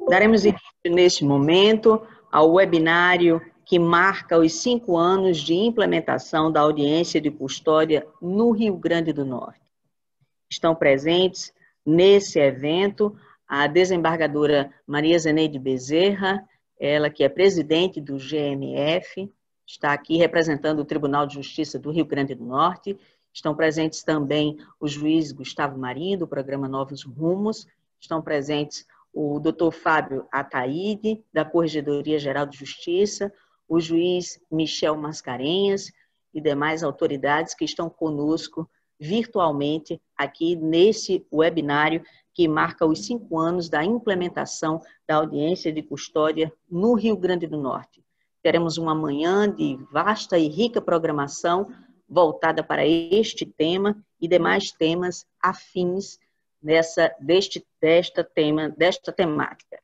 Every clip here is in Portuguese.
Daremos início neste momento ao webinário que marca os 5 anos de implementação da audiência de custódia no Rio Grande do Norte. Estão presentes nesse evento a desembargadora Maria Zeneide Bezerra, ela que é presidente do GMF, está aqui representando o Tribunal de Justiça do Rio Grande do Norte. Estão presentes também o juiz Gustavo Marinho, do programa Novos Rumos. Estão presentes o doutor Fábio Ataíde, da Corregedoria Geral de Justiça, o juiz Michel Mascarenhas e demais autoridades que estão conosco virtualmente aqui nesse webinário que marca os 5 anos da implementação da audiência de custódia no Rio Grande do Norte. Teremos uma manhã de vasta e rica programação voltada para este tema e demais temas afins desta temática.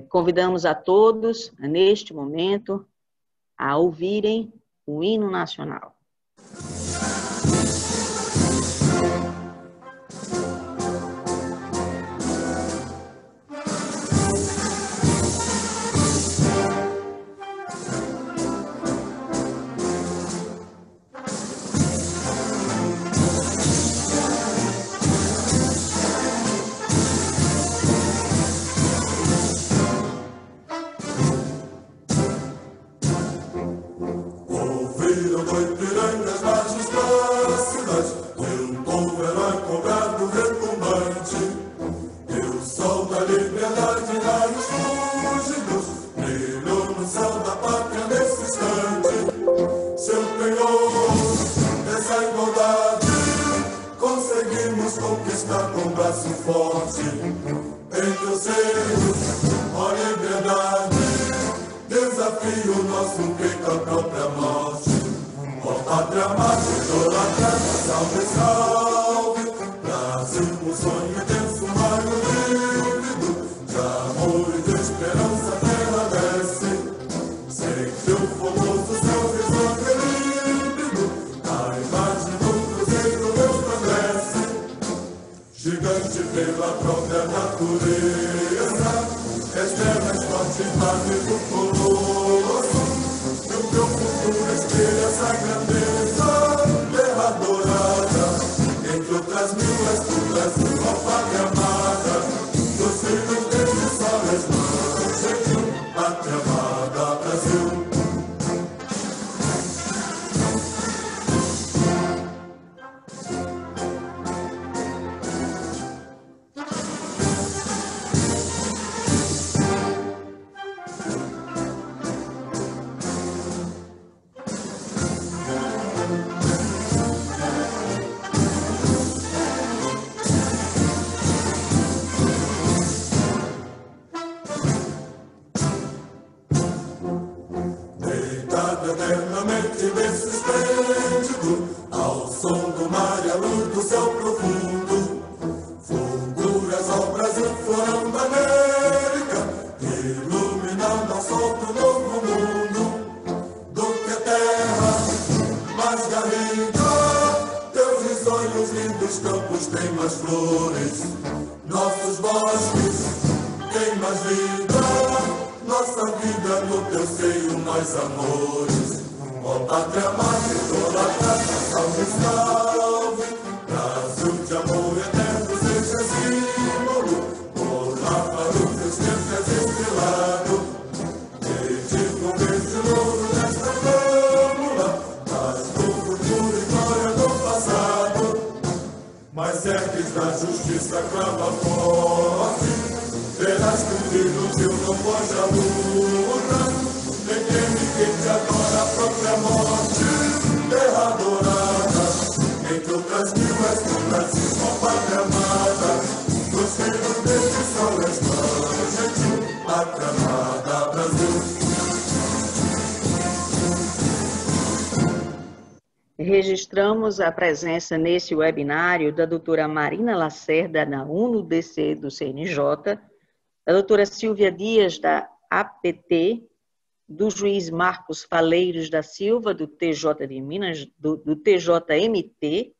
Convidamos a todos, neste momento, a ouvirem o hino nacional. Registramos a presença nesse webinário da doutora Marina Lacerda, da UNO-DC do CNJ, da doutora Silvia Dias, da APT, do juiz Marcos Faleiros da Silva, do TJ de Minas, do TJMT,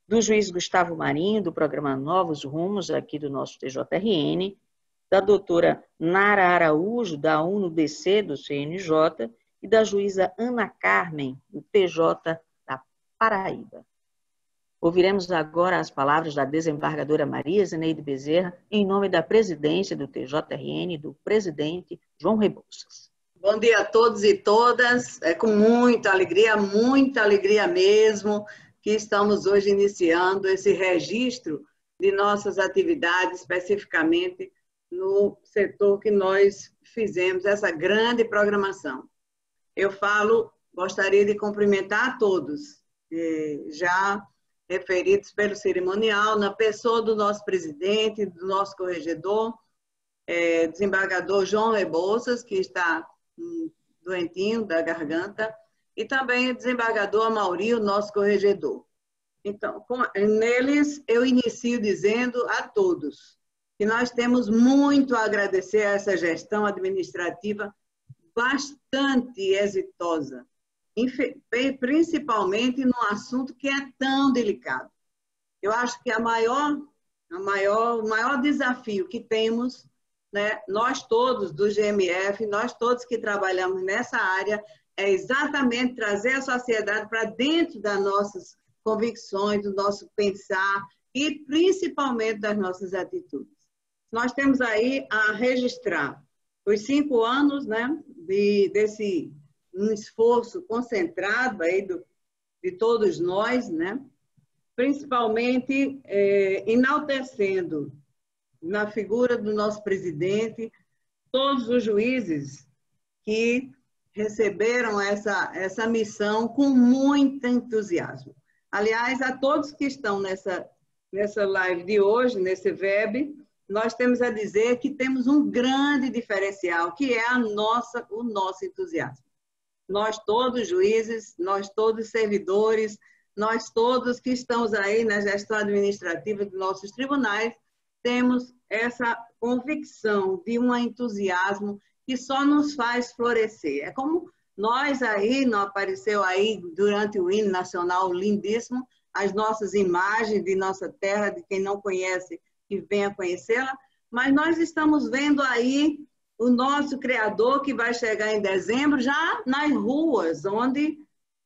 do juiz Gustavo Marinho, do programa Novos Rumos, aqui do nosso TJRN, da doutora Nara Araújo, da UNO-DC, do CNJ, e da juíza Ana Carmen, do TJ da Paraíba. Ouviremos agora as palavras da desembargadora Maria Zeneide Bezerra, em nome da presidência do TJRN e do presidente João Rebouças. Bom dia a todos e todas. É com muita alegria mesmo, que estamos hoje iniciando esse registro de nossas atividades, especificamente no setor que nós fizemos essa grande programação. Gostaria de cumprimentar a todos, já referidos pelo cerimonial, na pessoa do nosso presidente, do nosso corregedor, desembargador João Rebouças, que está doentinho da garganta, e também o desembargador Amauri, o nosso corregedor. Então, neles, eu inicio dizendo a todos que nós temos muito a agradecer a essa gestão administrativa bastante exitosa, principalmente num assunto que é tão delicado. Eu acho que o maior desafio que temos, né, nós todos do GMF, nós todos que trabalhamos nessa área, é exatamente trazer a sociedade para dentro das nossas convicções, do nosso pensar e principalmente das nossas atitudes. Nós temos aí a registrar os 5 anos, né, desse um esforço concentrado aí de todos nós, né, principalmente enaltecendo na figura do nosso presidente todos os juízes que receberam essa missão com muito entusiasmo. Aliás, a todos que estão nessa live de hoje, nesse web, nós temos a dizer que temos um grande diferencial, que é o nosso entusiasmo. Nós todos juízes, nós todos servidores, nós todos que estamos aí na gestão administrativa dos nossos tribunais, temos essa convicção de um entusiasmo que só nos faz florescer. É como nós aí, não apareceu aí durante o hino nacional lindíssimo, as nossas imagens de nossa terra, de quem não conhece, que venha conhecê-la, mas nós estamos vendo aí o nosso Criador que vai chegar em dezembro, já nas ruas, onde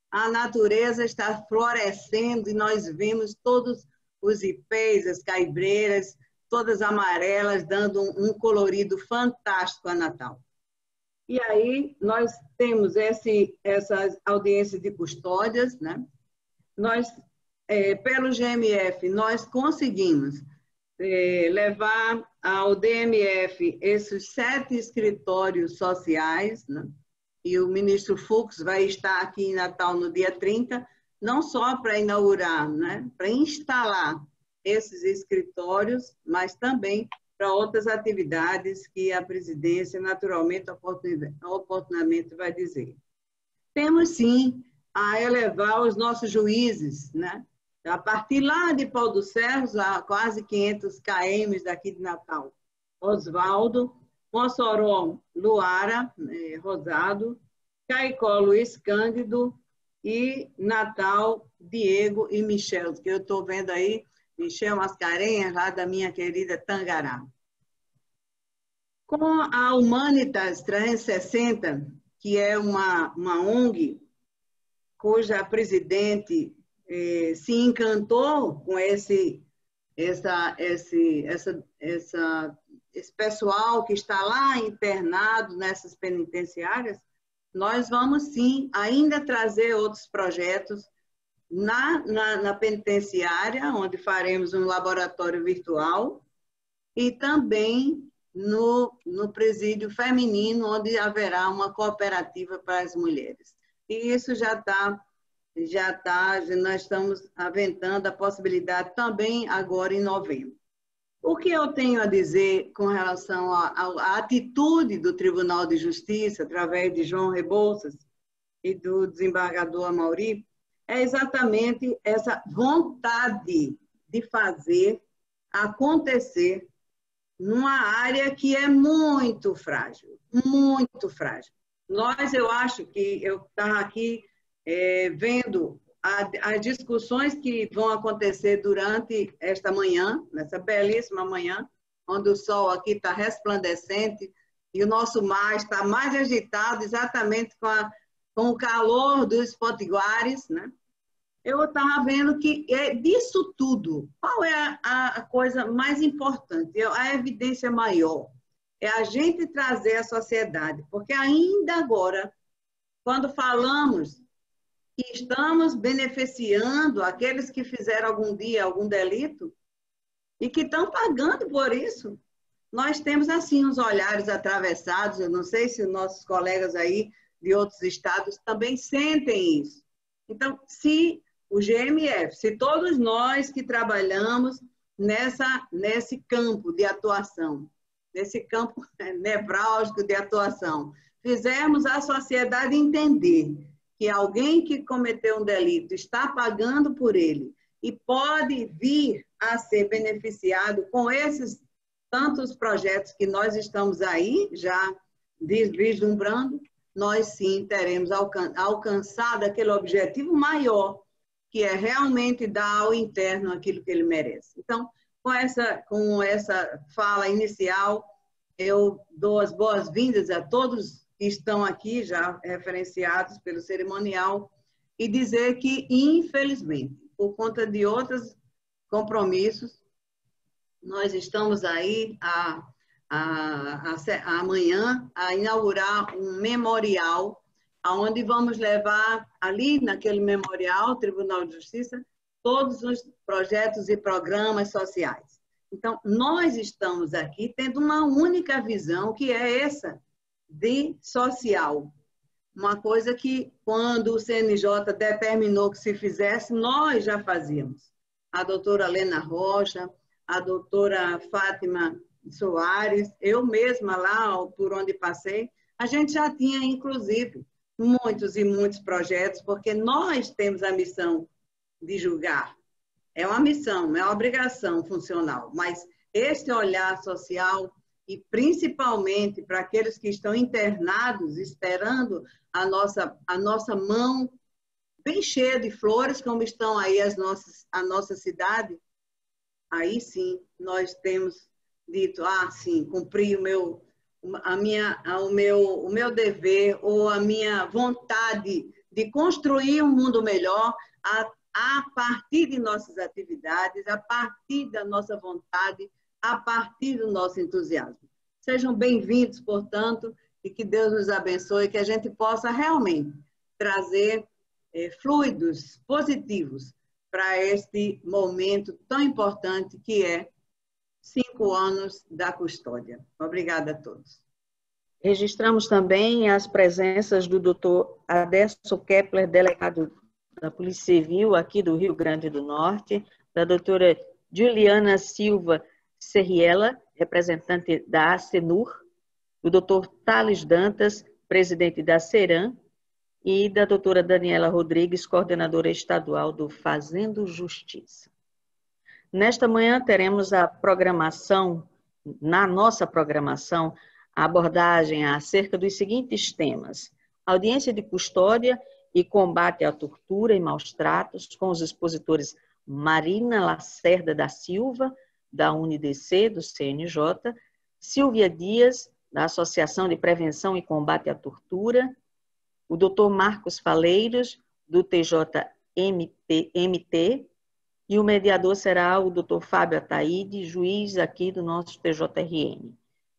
a natureza está florescendo e nós vemos todos os ipês, as caibreiras, todas amarelas, dando um colorido fantástico a Natal. E aí nós temos essas audiências de custódias, né? Nós, pelo GMF, nós conseguimos levar ao DMF esses 7 escritórios sociais, né? E o ministro Fux vai estar aqui em Natal no dia 30, não só para inaugurar, né? Para instalar esses escritórios, mas também para outras atividades que a presidência, naturalmente, oportunamente vai dizer. Temos, sim, a elevar os nossos juízes, né? A partir lá de Pau dos Ferros, a quase 500 km daqui de Natal. Oswaldo, Mossoró, Luara, Rosado, Caicó, Luiz Cândido e Natal, Diego e Michel, que eu estou vendo aí, Michel Mascarenhas, lá da minha querida Tangará. Com a Humanitas 360, que é uma ONG, cuja presidente se encantou com esse pessoal que está lá internado nessas penitenciárias, nós vamos sim ainda trazer outros projetos na penitenciária, onde faremos um laboratório virtual, e também no presídio feminino, onde haverá uma cooperativa para as mulheres. E isso nós estamos aventando a possibilidade também agora em novembro. O que eu tenho a dizer com relação à atitude do Tribunal de Justiça, através de João Rebouças e do desembargador Amauri, é exatamente essa vontade de fazer acontecer numa área que é muito frágil, muito frágil. Eu acho que eu estava aqui vendo as discussões que vão acontecer durante esta manhã, nessa belíssima manhã, onde o sol aqui está resplandecente e o nosso mar está mais agitado exatamente com o calor dos potiguares, né? Eu estava vendo que disso tudo, qual é a coisa mais importante, a evidência maior? É a gente trazer a sociedade, porque ainda agora, quando falamos que estamos beneficiando aqueles que fizeram algum dia algum delito e que estão pagando por isso, nós temos assim uns olhares atravessados. Eu não sei se os nossos colegas aí de outros estados também sentem isso. Então, se o GMF, se todos nós que trabalhamos nesse campo de atuação, nesse campo nevrálgico de atuação, fizermos a sociedade entender que alguém que cometeu um delito está pagando por ele e pode vir a ser beneficiado com esses tantos projetos que nós estamos aí já vislumbrando, nós sim teremos alcançado aquele objetivo maior, que é realmente dar ao interno aquilo que ele merece. Então, com essa fala inicial, eu dou as boas-vindas a todos que estão aqui já referenciados pelo cerimonial e dizer que, infelizmente, por conta de outros compromissos, nós estamos aí amanhã a inaugurar um memorial, onde vamos levar ali naquele memorial, Tribunal de Justiça, todos os projetos e programas sociais. Então, nós estamos aqui tendo uma única visão, que é essa de social. Uma coisa que, quando o CNJ determinou que se fizesse, nós já fazíamos. A doutora Lena Rocha, a doutora Fátima Soares, eu mesma lá, por onde passei, a gente já tinha, inclusive, muitos e muitos projetos, porque nós temos a missão de julgar. É uma missão, é uma obrigação funcional, mas esse olhar social, e principalmente para aqueles que estão internados, esperando a nossa mão bem cheia de flores, como estão aí a nossa cidade, aí sim nós temos dito, sim, cumpri o meu dever ou a minha vontade de construir um mundo melhor a partir de nossas atividades, a partir da nossa vontade, a partir do nosso entusiasmo. Sejam bem-vindos, portanto, e que Deus nos abençoe, que a gente possa realmente trazer fluidos positivos para este momento tão importante que é 5 anos da custódia. Obrigada a todos. Registramos também as presenças do doutor Adesso Kepler, delegado da Polícia Civil aqui do Rio Grande do Norte, da doutora Juliana Silva Serriela, representante da ACENUR, do doutor Thales Dantas, presidente da CERAM, e da doutora Daniela Rodrigues, coordenadora estadual do Fazendo Justiça. Nesta manhã teremos na nossa programação, a abordagem acerca dos seguintes temas: audiência de custódia e combate à tortura e maus-tratos, com os expositores Marina Lacerda da Silva, da UniDC, do CNJ, Silvia Dias, da Associação de Prevenção e Combate à Tortura, o doutor Marcos Faleiros, do TJMT, e o mediador será o doutor Fábio Ataíde, juiz aqui do nosso TJRN.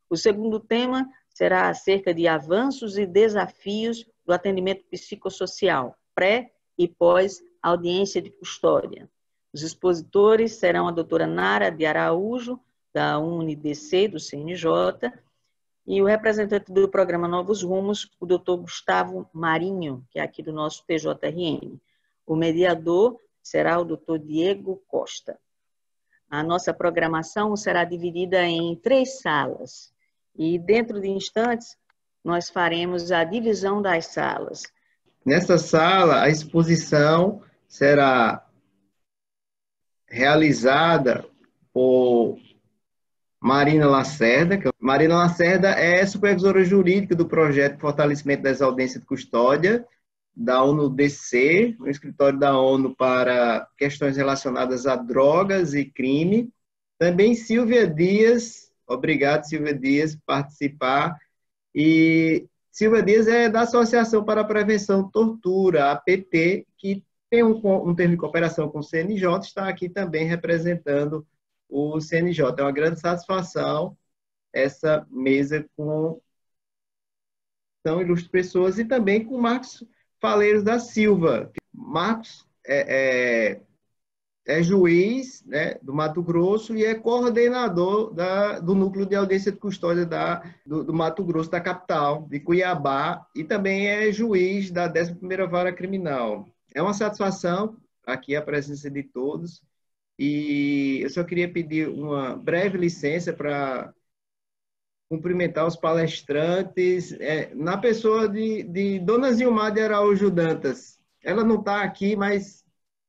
O segundo tema será acerca de avanços e desafios do atendimento psicossocial, pré e pós audiência de custódia. Os expositores serão a doutora Nara de Araújo, da UniDC, do CNJ, e o representante do programa Novos Rumos, o doutor Gustavo Marinho, que é aqui do nosso TJRN. O mediador será o doutor Diego Costa. A nossa programação será dividida em 3 salas, e dentro de instantes nós faremos a divisão das salas. Nessa sala, a exposição será realizada por Marina Lacerda. Marina Lacerda é supervisora jurídica do projeto de fortalecimento das audiências de custódia da ONU-DC, no escritório da ONU para questões relacionadas a drogas e crime. Também Silvia Dias Obrigado, Silvia Dias, por participar. E Silvia Dias é da Associação para a Prevenção de Tortura, APT, que tem um termo de cooperação com o CNJ, está aqui também representando o CNJ. É uma grande satisfação essa mesa com tão ilustres pessoas e também com Marcos Faleiros da Silva. Marcos é juiz, né, do Mato Grosso e é coordenador do Núcleo de Audiência de Custódia do Mato Grosso, da capital, de Cuiabá, e também é juiz da 11ª Vara Criminal. É uma satisfação aqui a presença de todos e eu só queria pedir uma breve licença para cumprimentar os palestrantes, na pessoa de Dona Zilmar de Araújo Dantas. Ela não está aqui, mas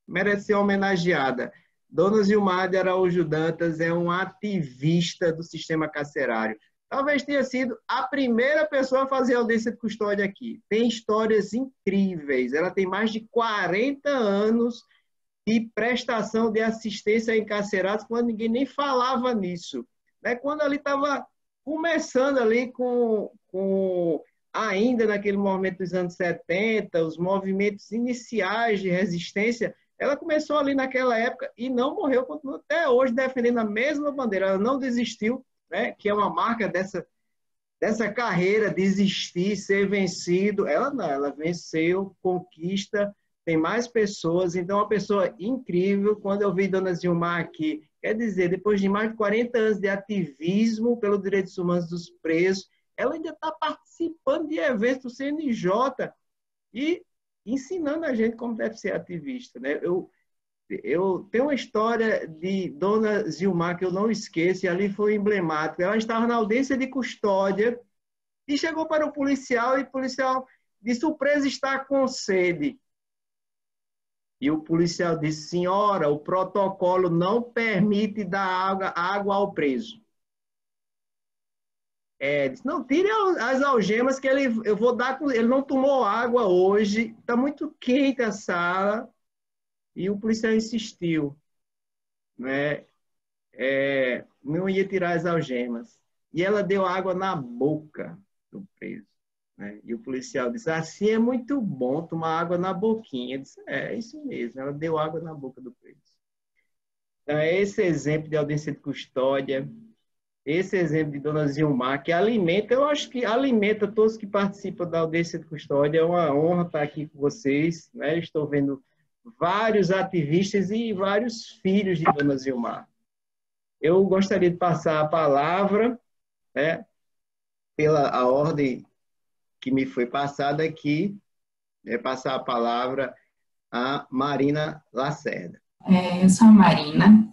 merece ser homenageada. Dona Zilmar de Araújo Dantas é uma ativista do sistema carcerário. Talvez tenha sido a primeira pessoa a fazer audiência de custódia aqui. Tem histórias incríveis. Ela tem mais de 40 anos de prestação de assistência a encarcerados, quando ninguém nem falava nisso. Quando ela estava começando ali ainda naquele momento dos anos 70, os movimentos iniciais de resistência, ela começou ali naquela época e não morreu, continua até hoje defendendo a mesma bandeira. Ela não desistiu, né, que é uma marca dessa carreira, desistir, ser vencido. Ela não, ela venceu, conquista, tem mais pessoas, então é uma pessoa incrível. Quando eu vi Dona Zilmar aqui, quer dizer, depois de mais de 40 anos de ativismo pelos direitos humanos dos presos, ela ainda está participando de eventos do CNJ e ensinando a gente como deve ser ativista, né? Eu tenho uma história de Dona Zilmar que eu não esqueço, e ali foi emblemática. Ela estava na audiência de custódia e chegou para o policial, e o policial disse: "O preso está com sede". E o policial disse: "Senhora, o protocolo não permite dar água ao preso". Disse: "Não, tire as algemas que eu vou dar com ele. Não tomou água hoje, está muito quente a sala". E o policial insistiu, né? Não ia tirar as algemas. E ela deu água na boca do preso, né? E o policial disse: "Assim é muito bom tomar água na boquinha". Eu disse: "É isso mesmo". Ela deu água na boca do preso. Então, é esse exemplo de audiência de custódia, esse exemplo de Dona Zilmar, que alimenta, eu acho que alimenta todos que participam da audiência de custódia. É uma honra estar aqui com vocês, né? Estou vendo vários ativistas e vários filhos de Dona Zilmar. Eu gostaria de passar a palavra, né, pela ordem que me foi passada aqui, passar a palavra a Marina Lacerda. Eu sou a Marina,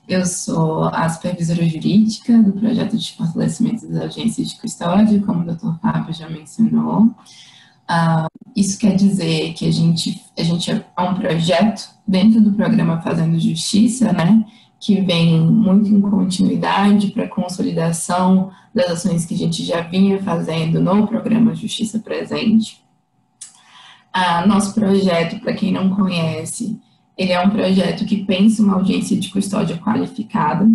eu sou a supervisora jurídica do projeto de fortalecimento das audiências de custódia, como o Dr. Fábio já mencionou. Isso quer dizer que a gente é um projeto dentro do programa Fazendo Justiça, né, que vem muito em continuidade para a consolidação das ações que a gente já vinha fazendo no programa Justiça Presente. Nosso projeto, para quem não conhece, ele é um projeto que pensa uma audiência de custódia qualificada,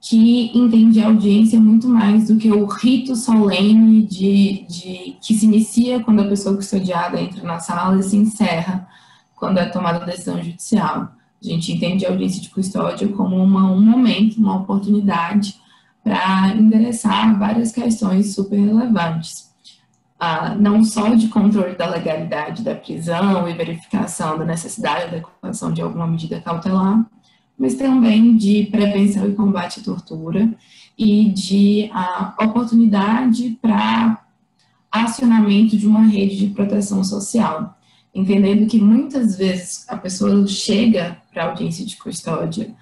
que entende a audiência muito mais do que o rito solene que se inicia quando a pessoa custodiada entra na sala e se encerra quando é tomada a decisão judicial. A gente entende a audiência de custódia como um momento, uma oportunidade para endereçar várias questões super relevantes. Não só de controle da legalidade da prisão e verificação da necessidade da adequação de alguma medida cautelar, mas também de prevenção e combate à tortura e de oportunidade para acionamento de uma rede de proteção social, entendendo que muitas vezes a pessoa chega para a audiência de custódia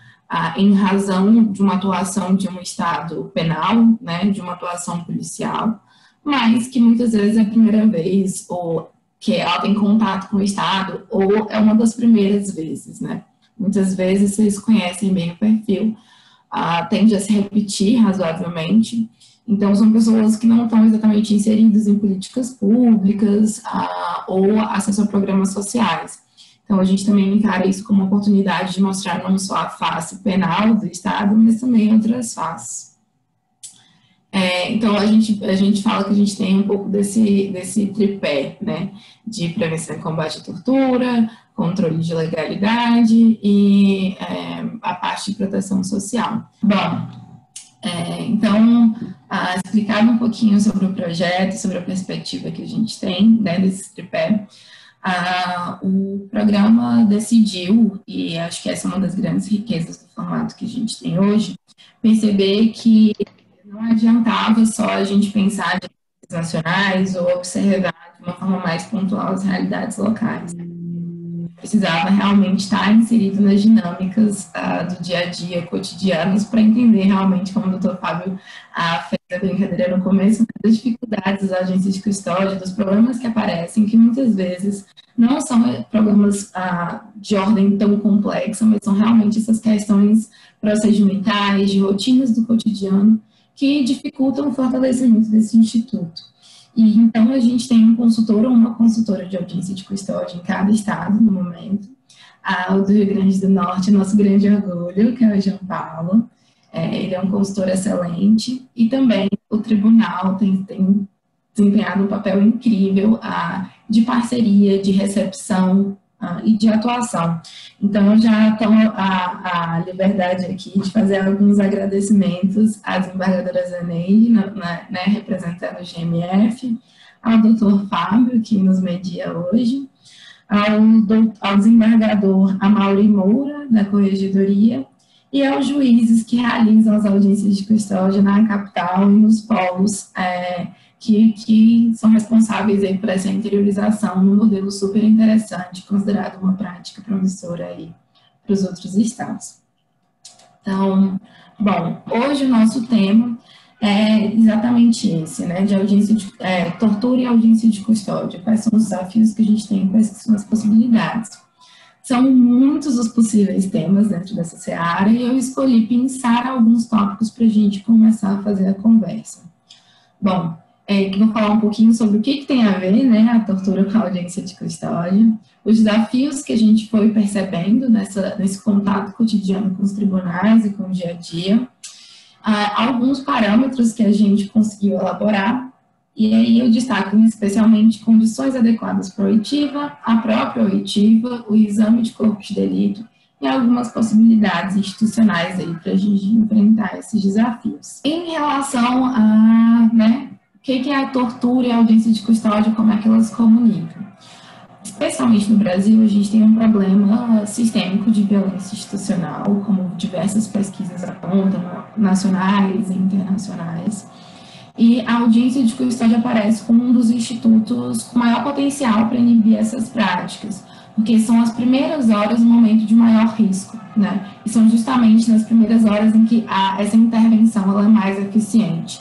em razão de uma atuação de um estado penal, né, de uma atuação policial, mas que muitas vezes é a primeira vez, ou que ela tem contato com o Estado, ou é uma das primeiras vezes, né? Muitas vezes vocês conhecem bem o perfil, tende a se repetir razoavelmente. Então, são pessoas que não estão exatamente inseridas em políticas públicas ou acesso a programas sociais. Então, a gente também encara isso como uma oportunidade de mostrar não só a face penal do Estado, mas também outras faces. Então, a gente fala que a gente tem um pouco desse tripé, né, de prevenção e combate à tortura, controle de legalidade e a parte de proteção social. Bom, então, explicando um pouquinho sobre o projeto, sobre a perspectiva que a gente tem, né, desse tripé, o programa decidiu, e acho que essa é uma das grandes riquezas do formato que a gente tem hoje, perceber que não adiantava só a gente pensar de nacionais ou observar de uma forma mais pontual as realidades locais. Precisava realmente estar inserido nas dinâmicas do dia a dia, cotidianos, para entender realmente, como o Dr. Fábio fez a brincadeira no começo, das dificuldades das agências de custódia, dos problemas que aparecem, que muitas vezes não são problemas de ordem tão complexa, mas são realmente essas questões procedimentais, de rotinas do cotidiano, que dificultam o fortalecimento desse instituto. E então a gente tem um consultor ou uma consultora de audiência de custódia em cada estado no momento. O do Rio Grande do Norte, nosso grande orgulho, que é o João Paulo. Ele é um consultor excelente. E também o tribunal tem desempenhado um papel incrível de parceria, de recepção e de atuação. Então, eu já tomo a liberdade aqui de fazer alguns agradecimentos à desembargadora Zaneide, né, representando o GMF, ao doutor Fábio, que nos media hoje, ao desembargador Amaury Moura, da Corregedoria, e aos juízes que realizam as audiências de custódia na capital e nos polos que são responsáveis aí por essa interiorização num modelo super interessante, considerado uma prática promissora aí para os outros estados. Então, bom, hoje o nosso tema é exatamente esse, né, de audiência de tortura e audiência de custódia. Quais são os desafios que a gente tem, quais são as possibilidades. São muitos os possíveis temas dentro dessa seara e eu escolhi pensar alguns tópicos para a gente começar a fazer a conversa. Bom, que vou falar um pouquinho sobre o que tem a ver, né, a tortura com a audiência de custódia, os desafios que a gente foi percebendo nesse contato cotidiano com os tribunais e com o dia a dia, alguns parâmetros que a gente conseguiu elaborar, e aí eu destaco especialmente condições adequadas para a oitiva, a própria oitiva, o exame de corpo de delito e algumas possibilidades institucionais aí para a gente enfrentar esses desafios. Em relação a, né, o que é a tortura e a audiência de custódia, como é que elas se comunicam? Especialmente no Brasil, a gente tem um problema sistêmico de violência institucional, como diversas pesquisas apontam, nacionais e internacionais. E a audiência de custódia aparece como um dos institutos com maior potencial para inibir essas práticas, porque são as primeiras horas no momento de maior risco, né? E são justamente nas primeiras horas em que essa intervenção ela é mais eficiente.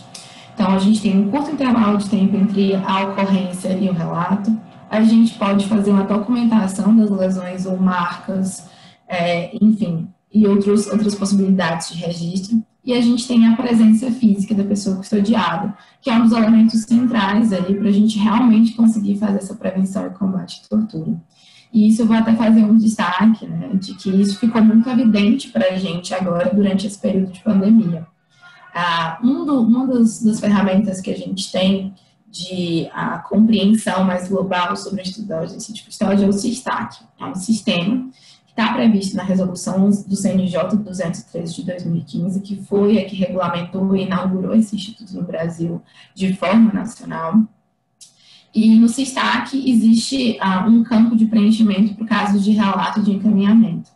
Então, a gente tem um curto intervalo de tempo entre a ocorrência e o relato. A gente pode fazer uma documentação das lesões ou marcas, enfim, e outras possibilidades de registro. E a gente tem a presença física da pessoa custodiada, que é um dos elementos centrais aí para a gente realmente conseguir fazer essa prevenção e combate à tortura. E isso eu vou até fazer um destaque, né, de que isso ficou muito evidente para a gente agora durante esse período de pandemia. Uma das ferramentas que a gente tem de compreensão mais global sobre o estudo da audiência de custódia é o SISTAC. É um sistema que está previsto na resolução do CNJ 213 de 2015, que foi a que regulamentou e inaugurou esse instituto no Brasil de forma nacional. E no SISTAC existe um campo de preenchimento para o caso de relato de encaminhamento.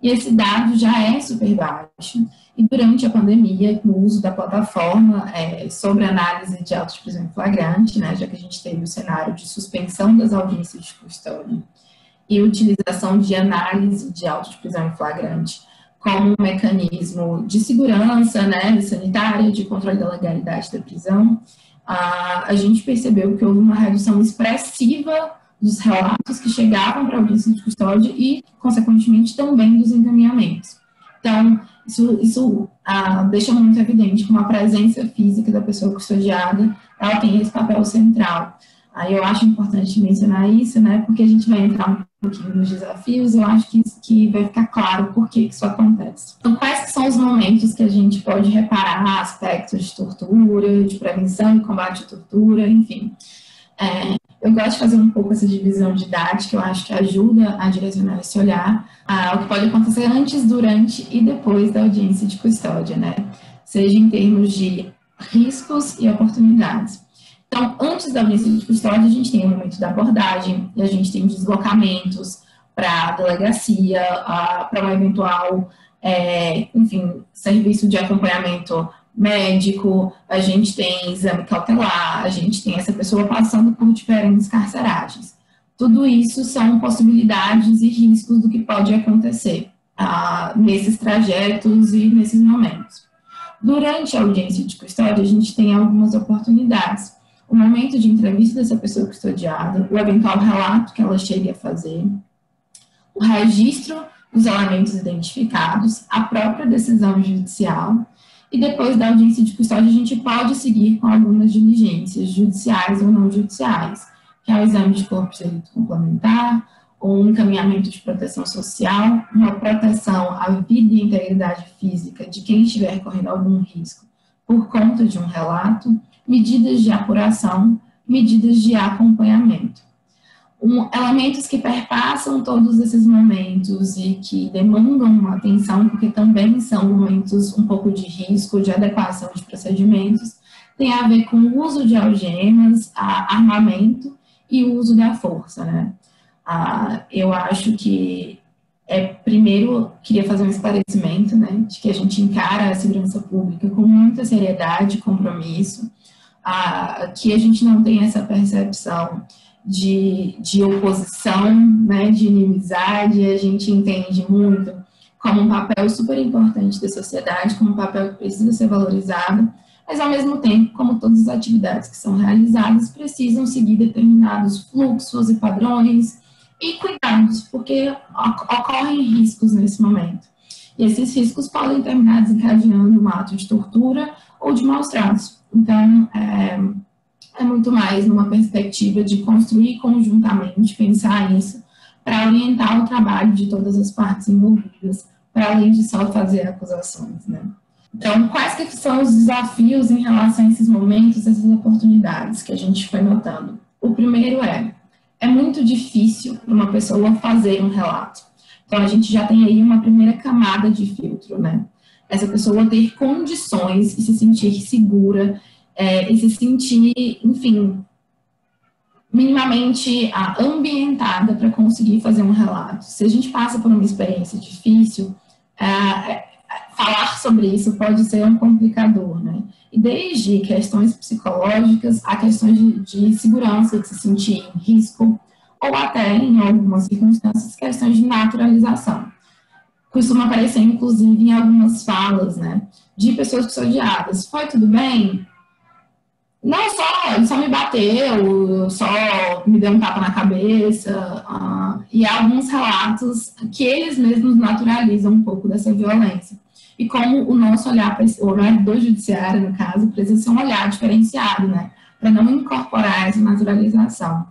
E esse dado já é super baixo. E durante a pandemia, no uso da plataforma sobre análise de autos de prisão em flagrante, né, já que a gente teve o cenário de suspensão das audiências de custódia e utilização de análise de autos de prisão em flagrante como um mecanismo de segurança, né, sanitária, de controle da legalidade da prisão, a gente percebeu que houve uma redução expressiva dos relatos que chegavam para a audiência de custódia e, consequentemente, também dos encaminhamentos. Então, isso deixa muito evidente como a presença física da pessoa custodiada, ela tem esse papel central. Aí eu acho importante mencionar isso, né, porque a gente vai entrar um um pouquinho dos desafios, eu acho que vai ficar claro por que isso acontece. Então, quais são os momentos que a gente pode reparar aspectos de tortura, de prevenção e combate à tortura, enfim. Eu gosto de fazer um pouco essa divisão didática, eu acho que ajuda a direcionar esse olhar ao que pode acontecer antes, durante e depois da audiência de custódia, né? Seja em termos de riscos e oportunidades. Então, antes da audiência de custódia, a gente tem o momento da abordagem, e a gente tem deslocamentos para a delegacia, para um eventual, enfim, serviço de acompanhamento médico, a gente tem exame cautelar, a gente tem essa pessoa passando por diferentes carceragens. Tudo isso são possibilidades e riscos do que pode acontecer nesses trajetos e nesses momentos. Durante a audiência de custódia, a gente tem algumas oportunidades. O momento de entrevista dessa pessoa custodiada, o eventual relato que ela chegue a fazer, o registro dos elementos identificados, a própria decisão judicial. E depois da audiência de custódia, a gente pode seguir com algumas diligências judiciais ou não judiciais, que é o exame de corpo de delito complementar, ou um encaminhamento de proteção social, uma proteção à vida e integridade física de quem estiver correndo algum risco por conta de um relato, medidas de apuração, medidas de acompanhamento. Elementos que perpassam todos esses momentos e que demandam uma atenção, porque também são momentos um pouco de risco, de adequação de procedimentos, tem a ver com o uso de algemas, armamento e o uso da força, né? Eu acho que, primeiro, queria fazer um esclarecimento, né, de que a gente encara a segurança pública com muita seriedade e compromisso, que a gente não tem essa percepção de oposição, né, de inimizade, a gente entende muito como um papel super importante da sociedade, como um papel que precisa ser valorizado, mas ao mesmo tempo, como todas as atividades que são realizadas, precisam seguir determinados fluxos e padrões e cuidados, porque ocorrem riscos nesse momento. E esses riscos podem terminar desencadeando um ato de tortura ou de maus tratos. Então, é muito mais numa perspectiva de construir conjuntamente, pensar isso, para orientar o trabalho de todas as partes envolvidas, para além de só fazer acusações, né? Então, quais que são os desafios em relação a esses momentos, essas oportunidades que a gente foi notando? O primeiro é muito difícil para uma pessoa fazer um relato. Então, a gente já tem aí uma primeira camada de filtro, né? Essa pessoa ter condições e se sentir segura, e se sentir, enfim, minimamente ambientada para conseguir fazer um relato. Se a gente passa por uma experiência difícil, falar sobre isso pode ser um complicador, né? E desde questões psicológicas a questões de segurança, de se sentir em risco, ou até, em algumas circunstâncias, questões de naturalização. Costuma aparecer, inclusive, em algumas falas, né, de pessoas custodiadas. Foi tudo bem? Não, ele só me bateu, só me deu um tapa na cabeça, e há alguns relatos que eles mesmos naturalizam um pouco dessa violência. E como o nosso olhar, o olhar do judiciário, no caso, precisa ser um olhar diferenciado, né, para não incorporar essa naturalização.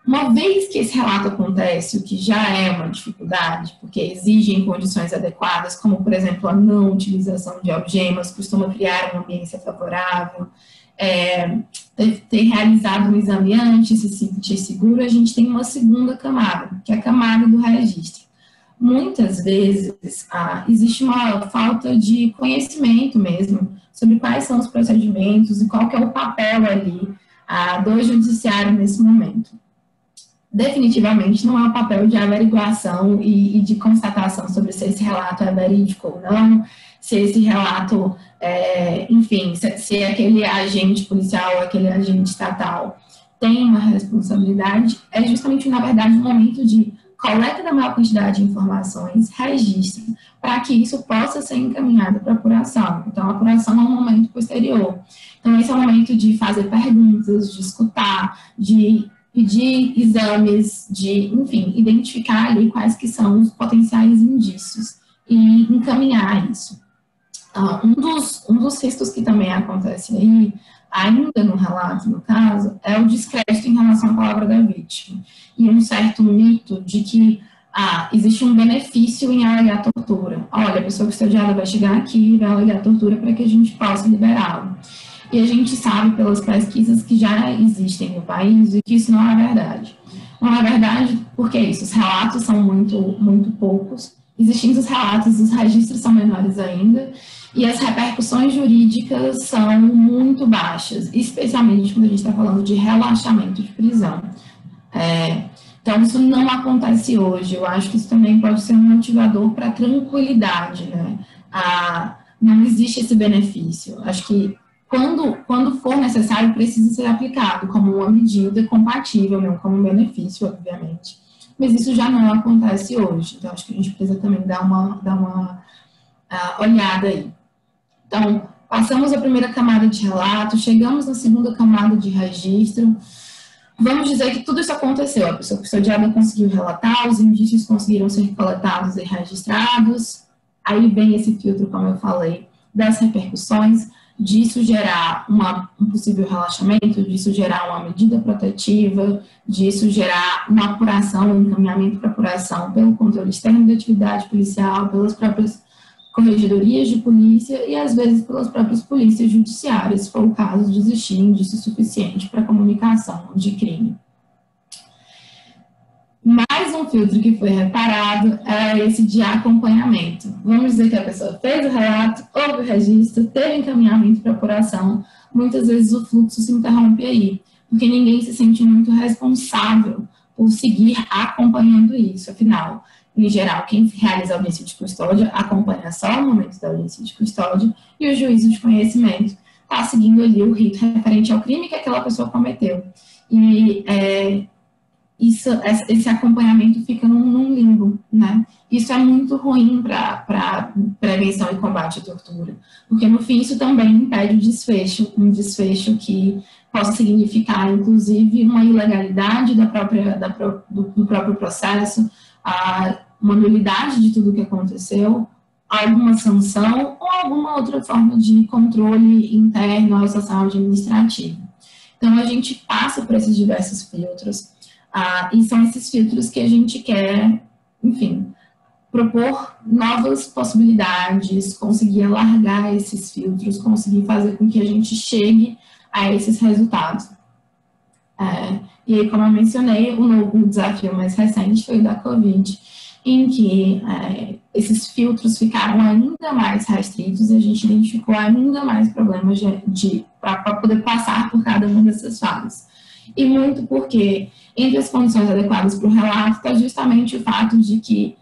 Uma vez que esse relato acontece, o que já é uma dificuldade, porque exigem condições adequadas, como, por exemplo, a não utilização de algemas, costuma criar uma ambiência favorável, ter realizado um exame antes, se sentir seguro, a gente tem uma segunda camada, que é a camada do registro. Muitas vezes, existe uma falta de conhecimento mesmo sobre quais são os procedimentos e qual que é o papel ali do judiciário nesse momento. Definitivamente não é um papel de averiguação e de constatação sobre se esse relato é verídico ou não, se esse relato, enfim, se aquele agente policial ou aquele agente estatal tem uma responsabilidade, é justamente, na verdade, um momento de coleta da maior quantidade de informações, registro, para que isso possa ser encaminhado para a apuração. Então, a apuração é um momento posterior. Então, esse é o momento de fazer perguntas, de escutar, de pedir exames, de, enfim, identificar ali quais que são os potenciais indícios e encaminhar isso. Um dos riscos que também acontece aí, ainda no relato, no caso, é o descrédito em relação à palavra da vítima. E um certo mito de que existe um benefício em alegar tortura. Olha, a pessoa custodiada vai chegar aqui e vai alegar tortura para que a gente possa liberá-lo. E a gente sabe pelas pesquisas que já existem no país e que isso não é verdade. Não é verdade porque isso, os relatos são muito poucos. Existindo os relatos, os registros são menores ainda. E as repercussões jurídicas são muito baixas, especialmente quando a gente está falando de relaxamento de prisão. Então, isso não acontece hoje. Eu acho que isso também pode ser um motivador para a tranquilidade, né? Não existe esse benefício. Acho que quando for necessário, precisa ser aplicado como uma medida compatível, não como um benefício, obviamente. Mas isso já não acontece hoje. Então, acho que a gente precisa também dar uma olhada aí. Então, passamos a primeira camada de relato, chegamos na segunda camada de registro. Vamos dizer que tudo isso aconteceu. A pessoa custodiada conseguiu relatar, os indícios conseguiram ser coletados e registrados. Aí vem esse filtro, como eu falei, das repercussões, disso gerar um possível relaxamento, disso gerar uma medida protetiva, disso gerar uma apuração, um encaminhamento para apuração pelo controle externo da atividade policial, pelas próprias corregedorias de polícia e, às vezes, pelas próprias polícias judiciárias, se for o caso de existir indício suficiente para comunicação de crime. Mais um filtro que foi reparado é esse de acompanhamento. Vamos dizer que a pessoa fez o relato, houve o registro, teve encaminhamento para apuração, muitas vezes o fluxo se interrompe aí, porque ninguém se sente muito responsável por seguir acompanhando isso, afinal, em geral, quem realiza a audiência de custódia acompanha só o momento da audiência de custódia e o juízo de conhecimento está seguindo ali o rito referente ao crime que aquela pessoa cometeu. E esse acompanhamento fica num limbo, né? Isso é muito ruim para prevenção e combate à tortura, porque no fim isso também impede um desfecho que possa significar, inclusive, uma ilegalidade do próprio processo, uma nulidade de tudo o que aconteceu, alguma sanção ou alguma outra forma de controle interno ou sanção administrativa. Então, a gente passa por esses diversos filtros, e são esses filtros que a gente quer, enfim, propor novas possibilidades, conseguir alargar esses filtros, conseguir fazer com que a gente chegue a esses resultados. E aí, como eu mencionei, o desafio mais recente foi o da Covid, em que esses filtros ficaram ainda mais restritos e a gente identificou ainda mais problemas para poder passar por cada uma dessas fases. E muito porque, entre as condições adequadas para o relato, está justamente o fato de que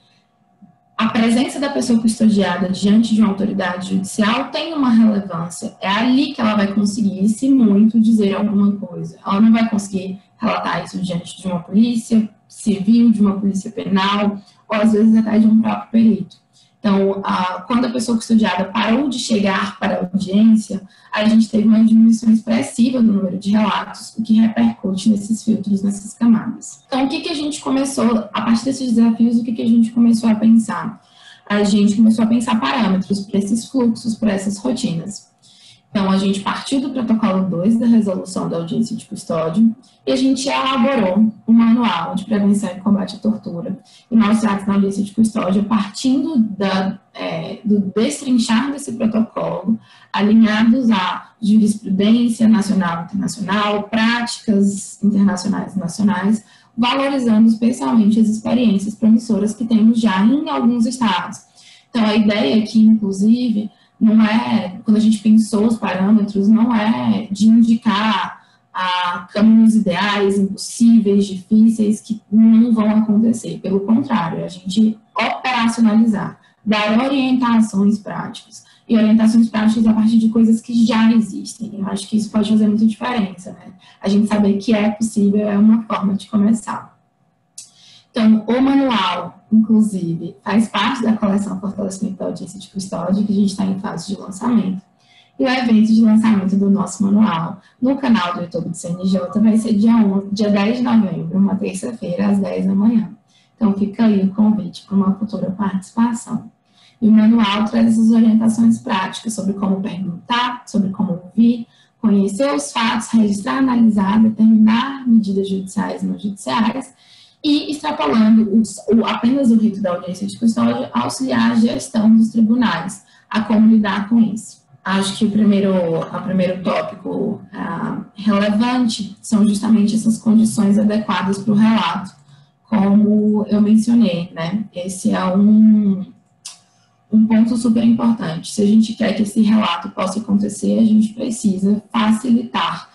a presença da pessoa custodiada diante de uma autoridade judicial tem uma relevância. É ali que ela vai conseguir, se muito, dizer alguma coisa. Ela não vai conseguir relatar isso diante de uma polícia civil, de uma polícia penal, ou às vezes até de um próprio perito. Então, quando a pessoa custodiada parou de chegar para a audiência, a gente teve uma diminuição expressiva no número de relatos, o que repercute nesses filtros, nessas camadas. Então, o que a gente começou, a partir desses desafios, o que a gente começou a pensar? A gente começou a pensar parâmetros para esses fluxos, para essas rotinas. Então, a gente partiu do protocolo 2 da resolução da audiência de custódia e a gente elaborou um manual de prevenção e combate à tortura e maus tratos na audiência de custódia, partindo do destrinchar desse protocolo, alinhados à jurisprudência nacional e internacional, práticas internacionais e nacionais, valorizando especialmente as experiências promissoras que temos já em alguns estados. Então, a ideia aqui, inclusive, não é, quando a gente pensou os parâmetros, não é de indicar caminhos ideais, impossíveis, difíceis, que não vão acontecer. Pelo contrário, é a gente operacionalizar, dar orientações práticas. E orientações práticas a partir de coisas que já existem. Eu acho que isso pode fazer muita diferença, né? A gente saber que é possível é uma forma de começar. Então, o manual, inclusive, faz parte da coleção Fortalecimento da Audiência de Custódia, que a gente está em fase de lançamento. E o evento de lançamento do nosso manual no canal do YouTube do CNJ vai ser dia 10 de novembro, uma terça-feira, às 10 da manhã. Então, fica aí o convite para uma futura participação. E o manual traz essas orientações práticas sobre como perguntar, sobre como ouvir, conhecer os fatos, registrar, analisar, determinar medidas judiciais e não judiciais, e extrapolando apenas o rito da audiência de custódia, auxiliar a gestão dos tribunais, a como lidar com isso. Acho que o primeiro tópico relevante são justamente essas condições adequadas para o relato, como eu mencionei, né? Esse é um ponto super importante. Se a gente quer que esse relato possa acontecer, a gente precisa facilitar,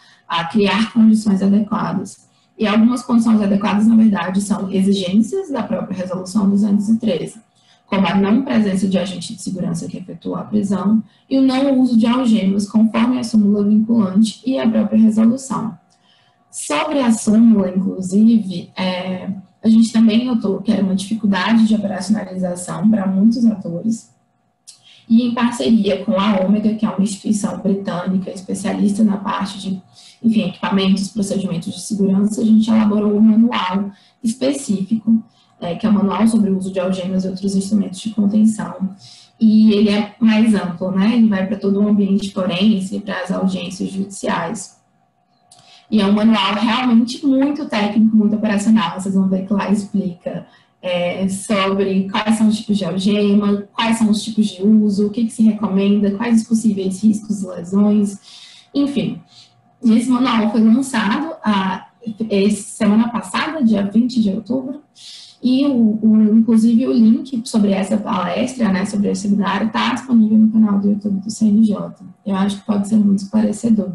criar condições adequadas. E algumas condições adequadas, na verdade, são exigências da própria Resolução 213, como a não presença de agente de segurança que efetua a prisão e o não uso de algemas, conforme a súmula vinculante e a própria resolução. Sobre a súmula, inclusive, a gente também notou que era uma dificuldade de operacionalização para muitos atores, e em parceria com a Ômega, que é uma instituição britânica especialista na parte de, enfim, equipamentos, procedimentos de segurança, a gente elaborou um manual específico, que é o Manual sobre o Uso de Algemas e Outros Instrumentos de Contenção, e ele é mais amplo, né? Ele vai para todo o ambiente forense, para as audiências judiciais. E é um manual realmente muito técnico, muito operacional. Vocês vão ver que lá explica sobre quais são os tipos de algema, quais são os tipos de uso, o que se recomenda, quais os possíveis riscos e lesões, enfim. Esse manual foi lançado semana passada, dia 20 de outubro, e inclusive o link sobre essa palestra, né, sobre esse seminário, está disponível no canal do YouTube do CNJ. Eu acho que pode ser muito esclarecedor.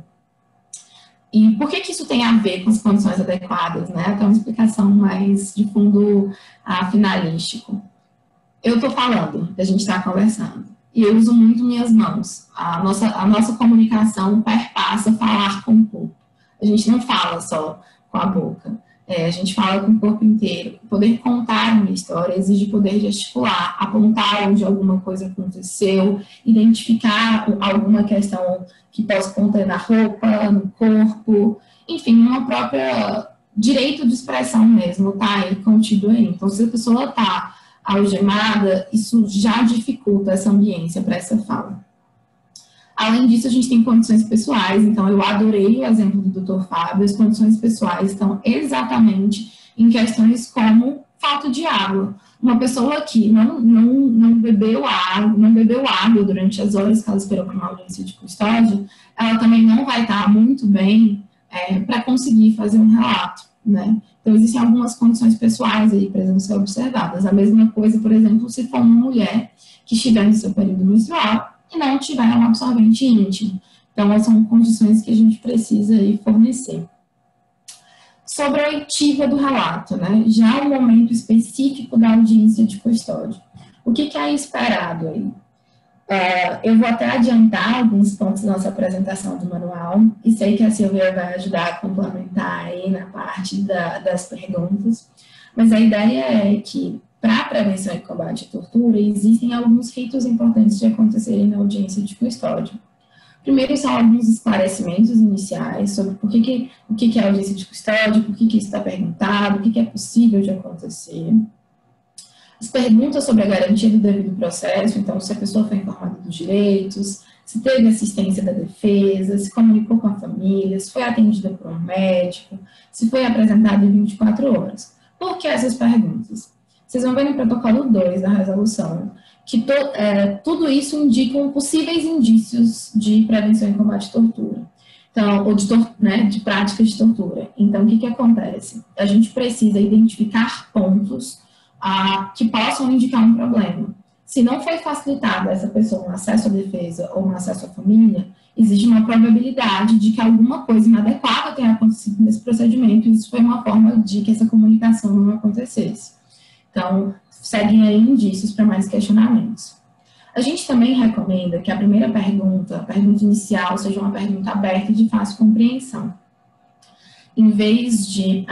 E por que isso tem a ver com as condições adequadas, né? Até uma explicação mais de fundo finalístico. Eu estou falando, a gente está conversando, e eu uso muito minhas mãos. A nossa comunicação perpassa falar com o corpo. A gente não fala só com a boca. A gente fala com o corpo inteiro. Poder contar uma história exige poder gesticular, apontar onde alguma coisa aconteceu, identificar alguma questão que possa conter na roupa, no corpo, enfim, uma própria direito de expressão mesmo, tá aí contido aí. Então, se a pessoa está algemada, isso já dificulta essa ambiência para essa fala. Além disso, a gente tem condições pessoais, então eu adorei o exemplo do Dr. Fábio. As condições pessoais estão exatamente em questões como falta de água. Uma pessoa que não bebeu água durante as horas que ela esperou para uma audiência de custódia, ela também não vai estar muito bem para conseguir fazer um relato, né? Então, existem algumas condições pessoais aí para ser observadas. A mesma coisa, por exemplo, se for uma mulher que estiver no seu período menstrual e não tiver um absorvente íntimo. Então, são condições que a gente precisa aí fornecer. Sobre a oitiva do relato, né? Já o momento específico da audiência de custódia. O que é esperado aí? Eu vou até adiantar alguns pontos da nossa apresentação do manual, e sei que a Silvia vai ajudar a complementar aí na parte das perguntas, mas a ideia é que, para a prevenção e combate à tortura, existem alguns ritos importantes de acontecerem na audiência de custódia. Primeiro são alguns esclarecimentos iniciais sobre o que é audiência de custódia, por que isso está perguntado, o que é possível de acontecer. As perguntas sobre a garantia do devido processo, então se a pessoa foi informada dos direitos, se teve assistência da defesa, se comunicou com a família, se foi atendida por um médico, se foi apresentada em 24 horas. Por que essas perguntas? Vocês vão ver no protocolo 2 da resolução que tudo isso indicam possíveis indícios de prevenção e combate à tortura. Então, ou de práticas de tortura. Então, o que acontece? A gente precisa identificar pontos que possam indicar um problema. Se não foi facilitado a essa pessoa um acesso à defesa ou um acesso à família, existe uma probabilidade de que alguma coisa inadequada tenha acontecido nesse procedimento, e isso foi uma forma de que essa comunicação não acontecesse. Então, seguem aí indícios para mais questionamentos. A gente também recomenda que a primeira pergunta, a pergunta inicial, seja uma pergunta aberta e de fácil compreensão. Em vez de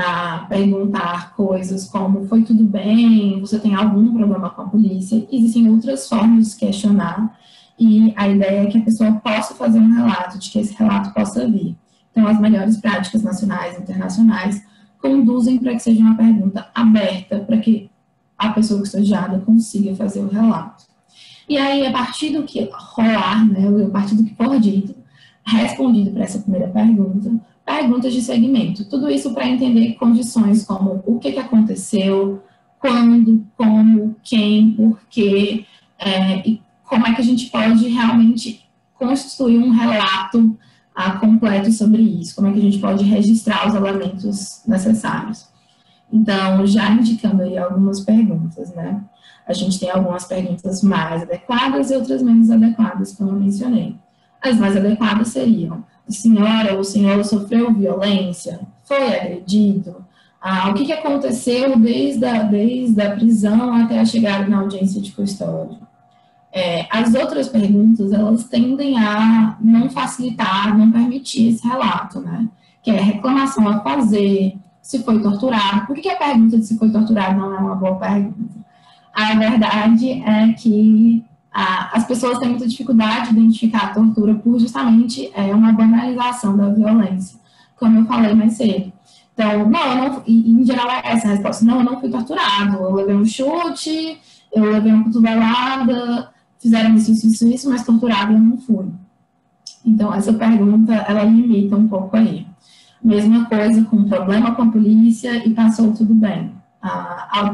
perguntar coisas como, foi tudo bem, você tem algum problema com a polícia, existem outras formas de questionar, e a ideia é que a pessoa possa fazer um relato, de que esse relato possa vir. Então, as melhores práticas nacionais e internacionais conduzem para que seja uma pergunta aberta, para que a pessoa custodiada consiga fazer o relato. E aí, a partir do que rolar, né, a partir do que for dito, respondido para essa primeira pergunta, perguntas de segmento. Tudo isso para entender condições como o que aconteceu, quando, como, quem, por quê, e como é que a gente pode realmente construir um relato completo sobre isso, como é que a gente pode registrar os elementos necessários. Então, já indicando aí algumas perguntas, né? A gente tem algumas perguntas mais adequadas e outras menos adequadas, como eu mencionei. As mais adequadas seriam: a senhora ou o senhor sofreu violência? Foi agredido? O que aconteceu desde a prisão até a chegada na audiência de custódia? As outras perguntas, elas tendem a não facilitar, não permitir esse relato, né? Que é reclamação a fazer, se foi torturado. Por que a pergunta de se foi torturado não é uma boa pergunta? A verdade é que as pessoas têm muita dificuldade de identificar a tortura por justamente uma banalização da violência, como eu falei mais cedo. Então, em geral é essa a resposta: não, eu não fui torturado, eu levei um chute, eu levei uma cotovelada, fizeram isso, mas torturado eu não fui. Então, essa pergunta, ela limita um pouco aí. Mesma coisa com problema com a polícia e passou tudo bem.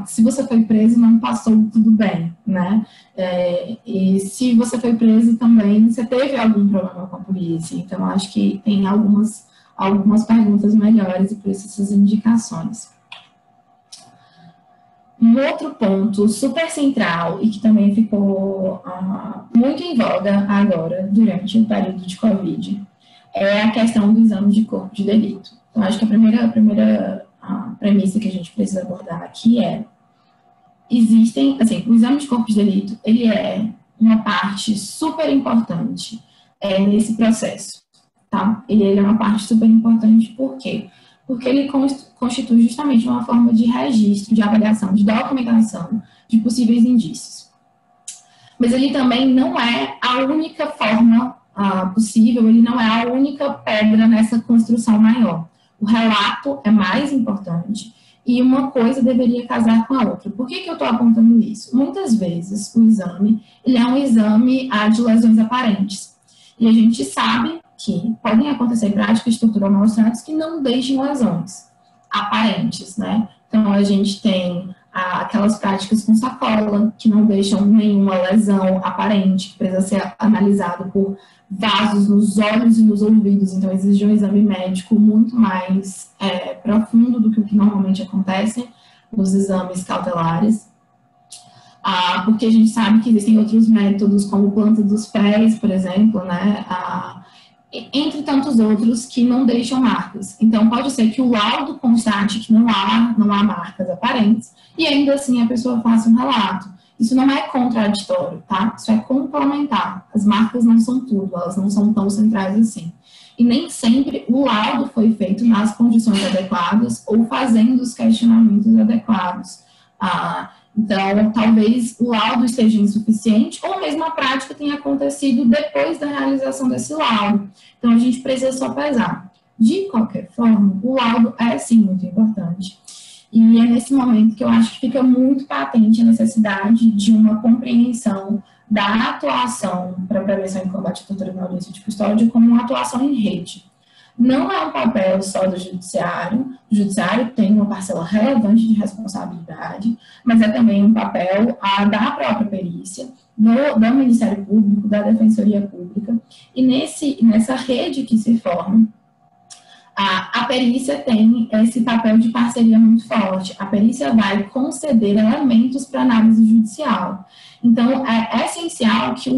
Se você foi preso, não passou tudo bem, né? E se você foi preso também, você teve algum problema com a polícia. Então, acho que tem algumas perguntas melhores e por isso essas indicações. Um outro ponto super central e que também ficou muito em voga agora, durante o período de Covid, é a questão do exame de corpo de delito. Então, acho que a primeira premissa que a gente precisa abordar aqui o exame de corpo de delito, ele é uma parte super importante nesse processo, tá? Ele é uma parte super importante, por quê? Porque ele constitui justamente uma forma de registro, de avaliação, de documentação de possíveis indícios. Mas ele também não é a única forma possível, ele não é a única pedra nessa construção maior. O relato é mais importante e uma coisa deveria casar com a outra. Por que eu estou apontando isso? Muitas vezes o exame, ele é um exame de lesões aparentes. E a gente sabe que podem acontecer práticas de tortura ou maus tratos que não deixem lesões aparentes, né? Então, a gente tem aquelas práticas com sacola, que não deixam nenhuma lesão aparente, que precisa ser analisado por vasos nos olhos e nos ouvidos. Então, exige um exame médico muito mais profundo do que o que normalmente acontece nos exames cautelares. Porque a gente sabe que existem outros métodos, como planta dos pés, por exemplo, né? Entre tantos outros que não deixam marcas. Então, pode ser que o laudo constate que não há marcas aparentes e ainda assim a pessoa faça um relato. Isso não é contraditório, tá? Isso é complementar. As marcas não são tudo, elas não são tão centrais assim. E nem sempre o laudo foi feito nas condições adequadas ou fazendo os questionamentos adequados. Então, talvez o laudo esteja insuficiente ou mesmo a prática tenha acontecido depois da realização desse laudo. Então, a gente precisa só pesar. De qualquer forma, o laudo é, sim, muito importante. E é nesse momento que eu acho que fica muito patente a necessidade de uma compreensão da atuação para prevenção e combate à tortura na audiência de custódia como uma atuação em rede. Não é um papel só do judiciário. O judiciário tem uma parcela relevante de responsabilidade, mas é também um papel da própria perícia, do Ministério Público, da Defensoria Pública. E nessa rede que se forma, a perícia tem esse papel de parceria muito forte. A perícia vai conceder elementos para análise judicial. Então, é essencial que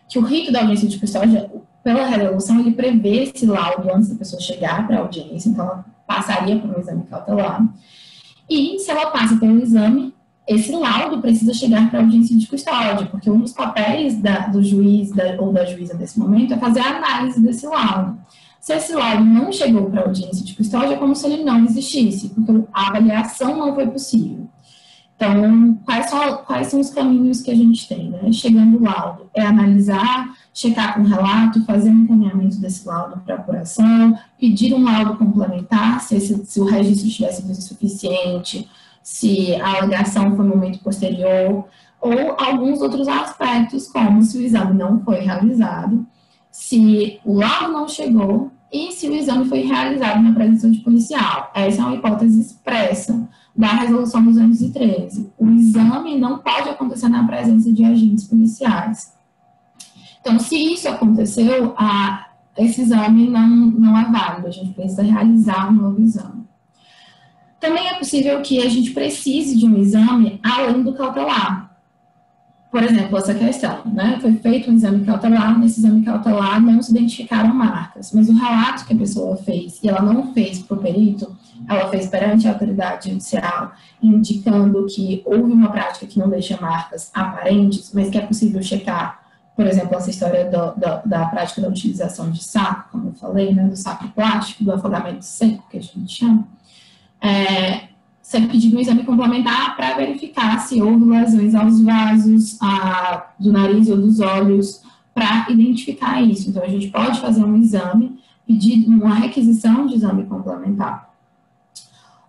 que o rito da audiência de custódia, pela resolução, ele prevê esse laudo antes da pessoa chegar para a audiência, então ela passaria por um exame cautelar. E, se ela passa pelo exame, esse laudo precisa chegar para a audiência de custódia, porque um dos papéis do juiz ou da juíza nesse momento é fazer a análise desse laudo. Se esse laudo não chegou para a audiência de custódia, é como se ele não existisse, porque a avaliação não foi possível. Então, quais são os caminhos que a gente tem, né? Chegando o laudo, é analisar, checar com o relato, fazer um encaminhamento desse laudo para apuração, pedir um laudo complementar, se o registro tivesse sido suficiente, se a alegação foi no momento posterior, ou alguns outros aspectos, como se o exame não foi realizado, se o laudo não chegou e se o exame foi realizado na presença de policial. Essa é uma hipótese expressa da resolução 213. O exame não pode acontecer na presença de agentes policiais. Então, se isso aconteceu, esse exame não é válido, a gente precisa realizar um novo exame. Também é possível que a gente precise de um exame além do cautelar. Por exemplo, essa questão, né? Foi feito um exame cautelar, nesse exame cautelar não se identificaram marcas, mas o relato que a pessoa fez, e ela não fez para o perito, ela fez perante a autoridade judicial, indicando que houve uma prática que não deixa marcas aparentes, mas que é possível checar, por exemplo, essa história da prática da utilização de saco, como eu falei, né? Do saco plástico, do afogamento seco, que a gente chama, ser pedido um exame complementar para verificar se houve lesões aos vasos do nariz ou dos olhos, para identificar isso. Então, a gente pode fazer um exame, pedir uma requisição de exame complementar.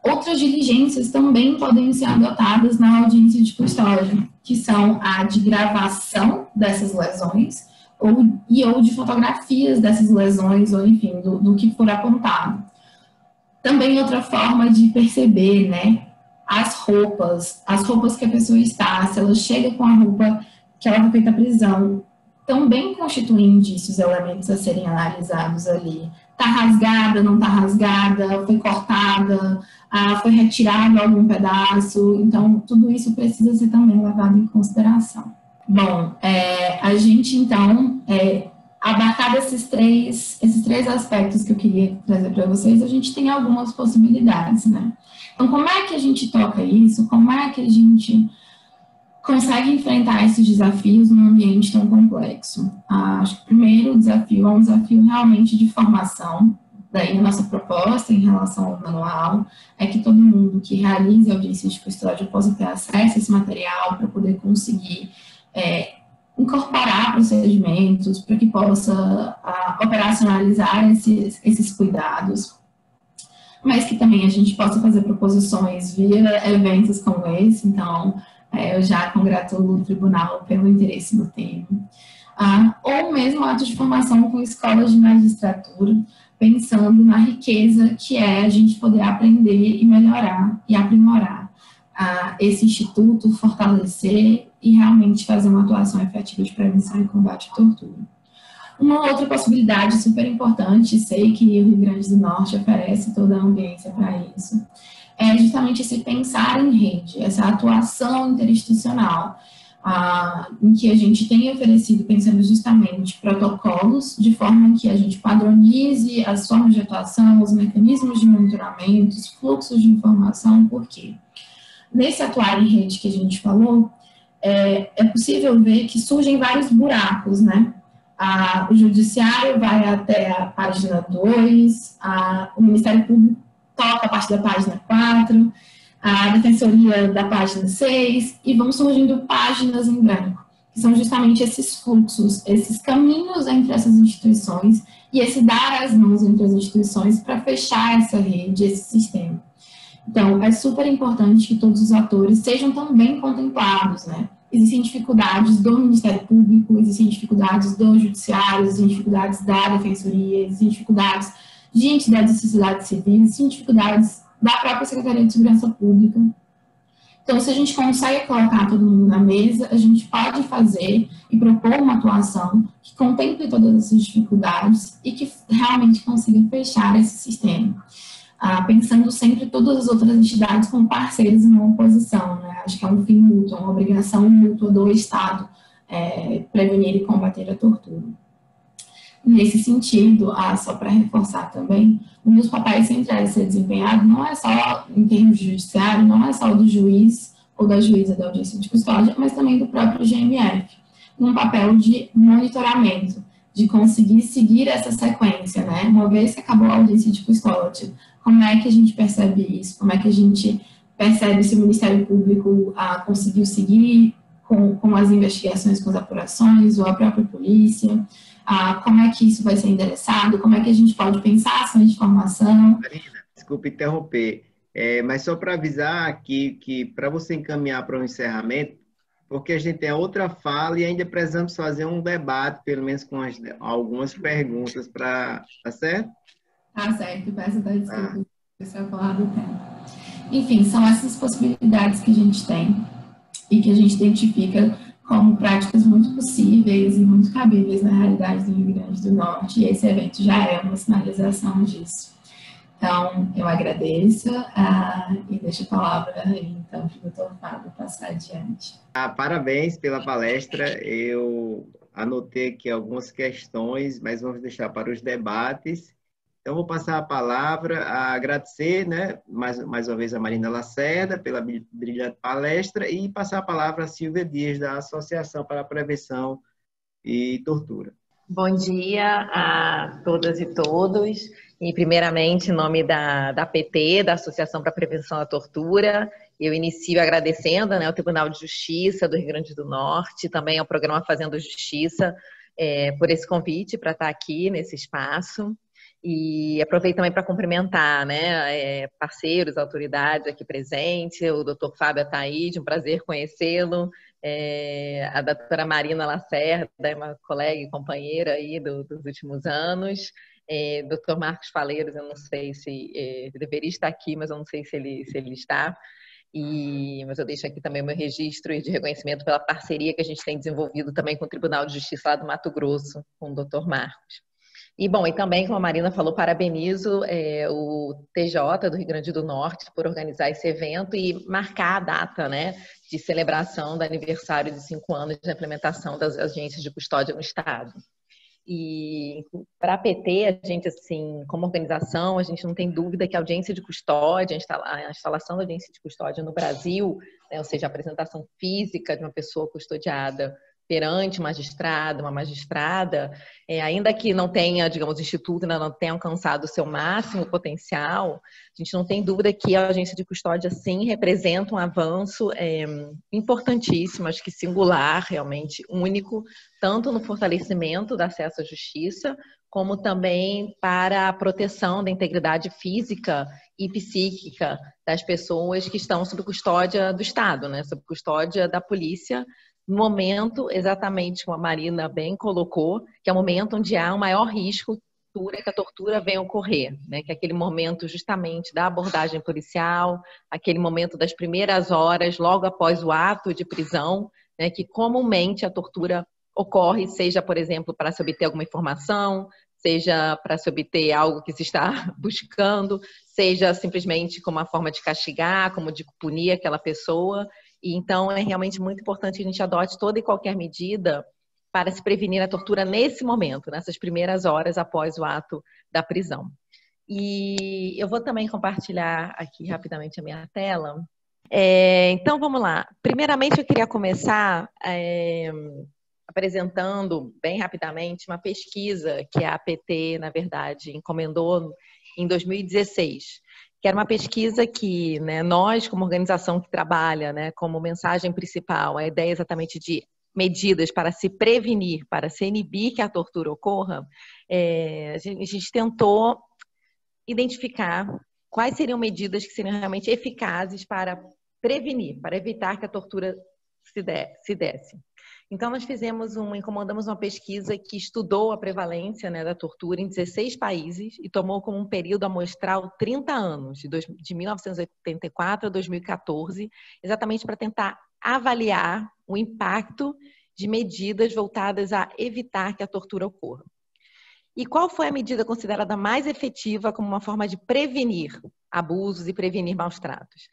Outras diligências também podem ser adotadas na audiência de custódia, que são a de gravação dessas lesões ou de fotografias dessas lesões, ou enfim, do que for apontado. Também outra forma de perceber, né, as roupas que a pessoa está, se ela chega com a roupa que ela foi feita a prisão, também constituem indícios, elementos a serem analisados ali. Está rasgada, não está rasgada, foi cortada, foi retirado algum pedaço, então tudo isso precisa ser também levado em consideração. Bom, a gente então, abarcado esses três aspectos que eu queria trazer para vocês, a gente tem algumas possibilidades, né? Então, como é que a gente toca isso? Como é que a gente consegue enfrentar esses desafios num ambiente tão complexo? Acho que o primeiro desafio é um desafio realmente de formação. Daí a nossa proposta em relação ao manual é que todo mundo que realize audiência de custódia possa ter acesso a esse material para poder conseguir incorporar procedimentos, para que possa operacionalizar esses cuidados, mas que também a gente possa fazer proposições via eventos como esse. Então, eu já congratulo o tribunal pelo interesse no tema. Ou mesmo atos de formação com escolas de magistratura, pensando na riqueza que é a gente poder aprender e melhorar e aprimorar esse instituto, fortalecer e realmente fazer uma atuação efetiva de prevenção e combate à tortura. Uma outra possibilidade super importante, sei que o Rio Grande do Norte oferece toda a ambiência para isso, é justamente esse pensar em rede, essa atuação interinstitucional, em que a gente tem oferecido, pensando justamente, protocolos, de forma que a gente padronize as formas de atuação, os mecanismos de monitoramento, os fluxos de informação. Por quê? Nesse atuar em rede que a gente falou, é possível ver que surgem vários buracos, né? O Judiciário vai até a página 2, o Ministério Público toca a partir da página 4, a Defensoria da página 6, e vão surgindo páginas em branco, que são justamente esses fluxos, esses caminhos entre essas instituições e esse dar as mãos entre as instituições para fechar essa rede, esse sistema. Então, é super importante que todos os atores sejam também contemplados, né? Existem dificuldades do Ministério Público, existem dificuldades do Judiciário, existem dificuldades da Defensoria, existem dificuldades de entidades da sociedade civil, existem dificuldades da própria Secretaria de Segurança Pública. Então, se a gente consegue colocar todo mundo na mesa, a gente pode fazer e propor uma atuação que contemple todas essas dificuldades e que realmente consiga fechar esse sistema. Pensando sempre todas as outras entidades como parceiros e não oposição, né? Acho que é um fim mútuo, uma obrigação mútua do Estado prevenir e combater a tortura. Nesse sentido, só para reforçar também, um dos papéis centrais a ser desempenhado não é só, em termos de judiciário, não é só o do juiz ou da juíza da audiência de custódia, mas também do próprio GMF, num papel de monitoramento, de conseguir seguir essa sequência, né? Uma vez que acabou a audiência de custódia, como é que a gente percebe isso? Como é que a gente percebe se o Ministério Público conseguiu seguir com as investigações, com as apurações, ou a própria polícia? Como é que isso vai ser endereçado? Como é que a gente pode pensar ações de formação? Marina, desculpe interromper, mas só para avisar que para você encaminhar para o encerramento, porque a gente tem a outra fala e ainda precisamos fazer um debate, pelo menos com algumas perguntas para... Tá certo? Tá certo, peço até desculpa se eu falar do tempo. Enfim, são essas possibilidades que a gente tem e que a gente identifica como práticas muito possíveis e muito cabíveis na realidade do Rio Grande do Norte, e esse evento já é uma sinalização disso. Então, eu agradeço e deixo a palavra aí, então, para o doutor Fábio passar adiante. Parabéns pela palestra. Eu anotei aqui algumas questões, mas vamos deixar para os debates. Então, vou passar a palavra a agradecer, né, mais uma vez a Marina Lacerda pela brilhante palestra e passar a palavra a Silvia Dias, da Associação para a Prevenção e Tortura. Bom dia a todas e todos. E, primeiramente, em nome da APT, da Associação para a Prevenção à Tortura, eu inicio agradecendo, né, ao Tribunal de Justiça do Rio Grande do Norte, também ao Programa Fazendo Justiça, por esse convite para estar aqui nesse espaço. E aproveito também para cumprimentar, né, parceiros, autoridades aqui presentes, o doutor Fábio Ataíde, um prazer conhecê-lo, a doutora Marina Lacerda, uma colega e companheira aí dos últimos anos, doutor Marcos Faleiros, eu não sei se deveria estar aqui, mas eu não sei se ele está, mas eu deixo aqui também o meu registro de reconhecimento pela parceria que a gente tem desenvolvido também com o Tribunal de Justiça lá do Mato Grosso, com o doutor Marcos. E, bom, e também, como a Marina falou, parabenizo o TJ do Rio Grande do Norte por organizar esse evento e marcar a data, né, de celebração do aniversário de 5 anos da implementação das agências de custódia no Estado. E para a PT, a gente, assim, como organização, a gente não tem dúvida que a audiência de custódia, a instalação da audiência de custódia no Brasil, né, ou seja, a apresentação física de uma pessoa custodiada perante uma magistrada, ainda que não tenha, digamos, o Instituto ainda não tenha alcançado o seu máximo potencial, a gente não tem dúvida que a agência de custódia, sim, representa um avanço importantíssimo, acho que singular, realmente único, tanto no fortalecimento do acesso à justiça, como também para a proteção da integridade física e psíquica das pessoas que estão sob custódia do Estado, né, sob custódia da polícia, no momento, exatamente como a Marina bem colocou, que é o momento onde há o maior risco que a tortura venha ocorrer, né? Que é aquele momento justamente da abordagem policial, aquele momento das primeiras horas, logo após o ato de prisão, né? Que comumente a tortura ocorre, seja, por exemplo, para se obter alguma informação, seja para se obter algo que se está buscando, seja simplesmente como uma forma de castigar, como de punir aquela pessoa. E então é realmente muito importante que a gente adote toda e qualquer medida para se prevenir a tortura nesse momento, nessas primeiras horas após o ato da prisão. E eu vou também compartilhar aqui rapidamente a minha tela. Então vamos lá. Primeiramente eu queria começar apresentando bem rapidamente uma pesquisa que a APT, na verdade, encomendou em 2016. Que era uma pesquisa que, né, nós, como organização que trabalha, né, como mensagem principal, a ideia exatamente de medidas para se prevenir, para se inibir que a tortura ocorra, a gente tentou identificar quais seriam medidas que seriam realmente eficazes para prevenir, para evitar que a tortura se desse. Então, nós encomendamos uma pesquisa que estudou a prevalência, né, da tortura em 16 países e tomou como um período amostral 30 anos, de 1984 a 2014, exatamente para tentar avaliar o impacto de medidas voltadas a evitar que a tortura ocorra. E qual foi a medida considerada mais efetiva como uma forma de prevenir abusos e prevenir maus-tratos?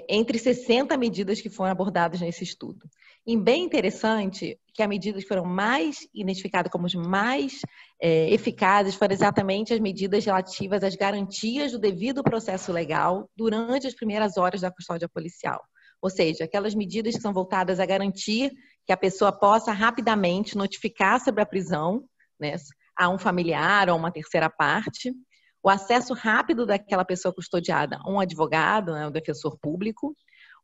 Entre 60 medidas que foram abordadas nesse estudo. E bem interessante que as medidas que foram mais identificadas como as mais eficazes foram exatamente as medidas relativas às garantias do devido processo legal durante as primeiras horas da custódia policial. Ou seja, aquelas medidas que são voltadas a garantir que a pessoa possa rapidamente notificar sobre a prisão, né, a um familiar ou a uma terceira parte, o acesso rápido daquela pessoa custodiada a um advogado, né, um defensor público,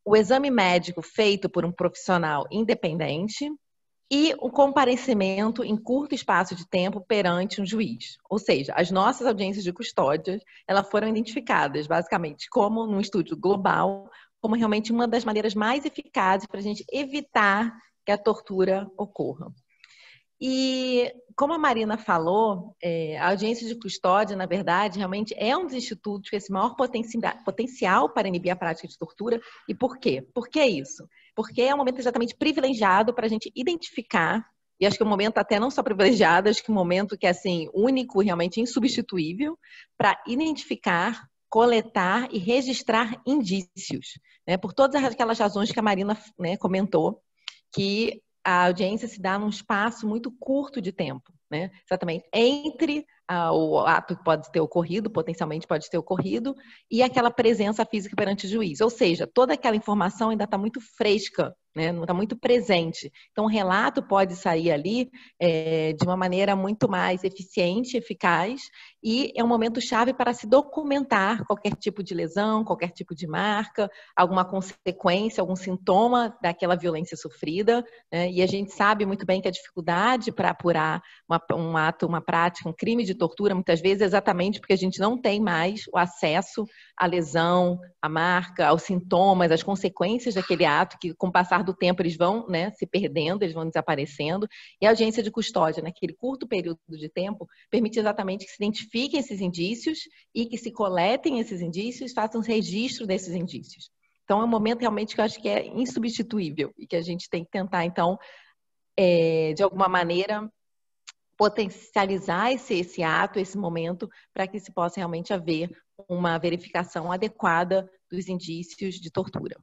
o exame médico feito por um profissional independente e o comparecimento em curto espaço de tempo perante um juiz. Ou seja, as nossas audiências de custódia, elas foram identificadas basicamente como num estudo global, como realmente uma das maneiras mais eficazes para a gente evitar que a tortura ocorra. E, como a Marina falou, a audiência de custódia, na verdade, realmente é um dos institutos com esse maior potencial para inibir a prática de tortura. E por quê? Por que isso? Porque é um momento exatamente privilegiado para a gente identificar, e acho que é um momento até não só privilegiado, acho que é um momento que é assim, único, realmente insubstituível, para identificar, coletar e registrar indícios, né? Por todas aquelas razões que a Marina, né, comentou, que a audiência se dá num espaço muito curto de tempo, né? Exatamente entre o ato que pode ter ocorrido, potencialmente pode ter ocorrido, e aquela presença física perante o juiz. Ou seja, toda aquela informação ainda está muito fresca, né? Não está muito presente. Então, o relato pode sair ali de uma maneira muito mais eficiente, eficaz, e é um momento chave para se documentar qualquer tipo de lesão, qualquer tipo de marca, alguma consequência, algum sintoma daquela violência sofrida, né? E a gente sabe muito bem que a dificuldade para apurar um ato, uma prática, um crime de tortura, muitas vezes é exatamente porque a gente não tem mais o acesso à lesão, à marca, aos sintomas, às consequências daquele ato, que com o passar do tempo eles vão, né, se perdendo, eles vão desaparecendo. E a audiência de custódia, naquele curto período de tempo, permite exatamente que se identifiquem esses indícios e que se coletem esses indícios, façam registro desses indícios. Então, é um momento realmente que eu acho que é insubstituível e que a gente tem que tentar, então, de alguma maneira, potencializar esse ato, esse momento, para que se possa realmente haver uma verificação adequada dos indícios de tortura.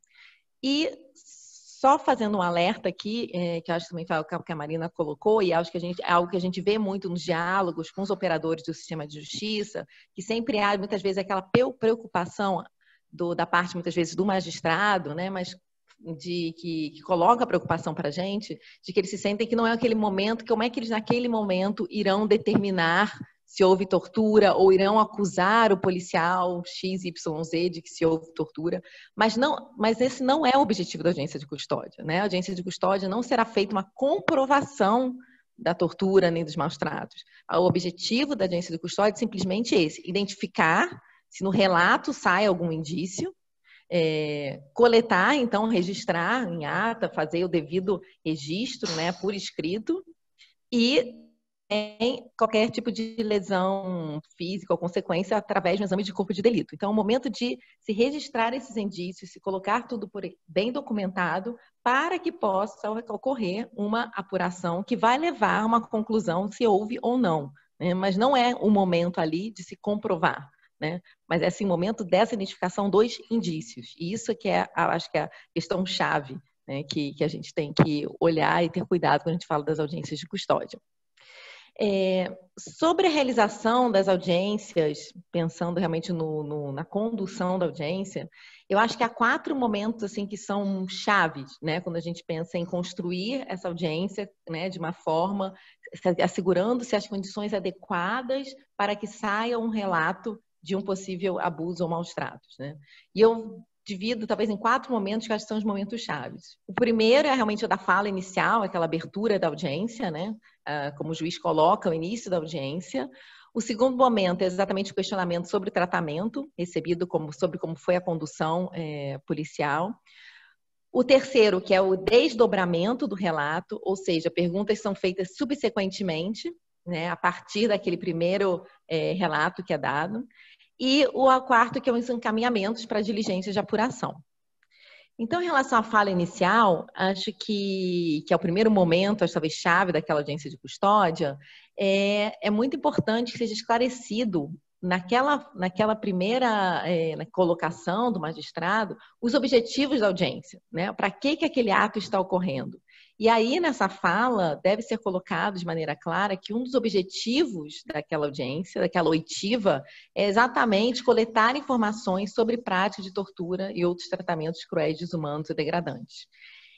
E só fazendo um alerta aqui, que eu acho que também foi o que a Marina colocou, e acho que é algo que a gente vê muito nos diálogos com os operadores do sistema de justiça, que sempre há, muitas vezes, aquela preocupação da parte, muitas vezes, do magistrado, né, mas que coloca a preocupação para a gente, de que eles se sentem que não é aquele momento, como é que eles naquele momento irão determinar se houve tortura ou irão acusar o policial XYZ de que se houve tortura, mas esse não é o objetivo da audiência de custódia, né? A audiência de custódia não será feita uma comprovação da tortura nem dos maus tratos. O objetivo da audiência de custódia é simplesmente esse, identificar se no relato sai algum indício, coletar, então, registrar em ata, fazer o devido registro, né, por escrito, e em qualquer tipo de lesão física ou consequência através de um exame de corpo de delito. Então, é o momento de se registrar esses indícios, se colocar tudo bem documentado, para que possa ocorrer uma apuração que vai levar a uma conclusão se houve ou não, né? Mas não é o momento ali de se comprovar, né? Mas é esse momento dessa identificação dos indícios. E isso que acho que é a questão-chave, né, que a gente tem que olhar e ter cuidado quando a gente fala das audiências de custódia. Sobre a realização das audiências, pensando realmente na condução da audiência, eu acho que há 4 momentos assim, que são chaves, né, quando a gente pensa em construir essa audiência, né, de uma forma, assegurando-se as condições adequadas para que saia um relato de um possível abuso ou maus tratos, né? E eu divido talvez em 4 momentos que acho que são os momentos chaves. O primeiro é realmente o da fala inicial, aquela abertura da audiência, né? Como o juiz coloca o início da audiência. O segundo momento é exatamente o questionamento sobre o tratamento recebido, sobre como foi a condução policial. O terceiro, que é o desdobramento do relato, ou seja, perguntas são feitas subsequentemente, né, a partir daquele primeiro relato que é dado. E o quarto, que é os encaminhamentos para diligências de apuração. Então, em relação à fala inicial, acho que é o primeiro momento, acho talvez chave daquela audiência de custódia, é muito importante que seja esclarecido naquela primeira colocação do magistrado os objetivos da audiência, né? Para que aquele ato está ocorrendo. E aí, nessa fala, deve ser colocado de maneira clara que um dos objetivos daquela audiência, daquela oitiva, é exatamente coletar informações sobre prática de tortura e outros tratamentos cruéis, desumanos e degradantes.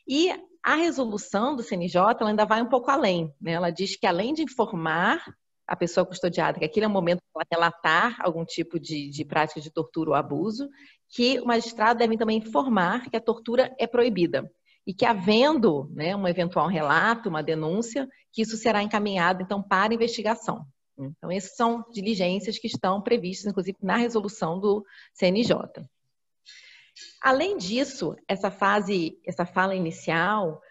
E a resolução do CNJ ela ainda vai um pouco além, né? Ela diz que, além de informar a pessoa custodiada que aquele é o momento para relatar algum tipo de prática de tortura ou abuso, que o magistrado deve também informar que a tortura é proibida. E que, havendo, né, um eventual relato, uma denúncia, que isso será encaminhado, então, para investigação. Então, essas são diligências que estão previstas, inclusive, na resolução do CNJ. Além disso, essa fala inicial,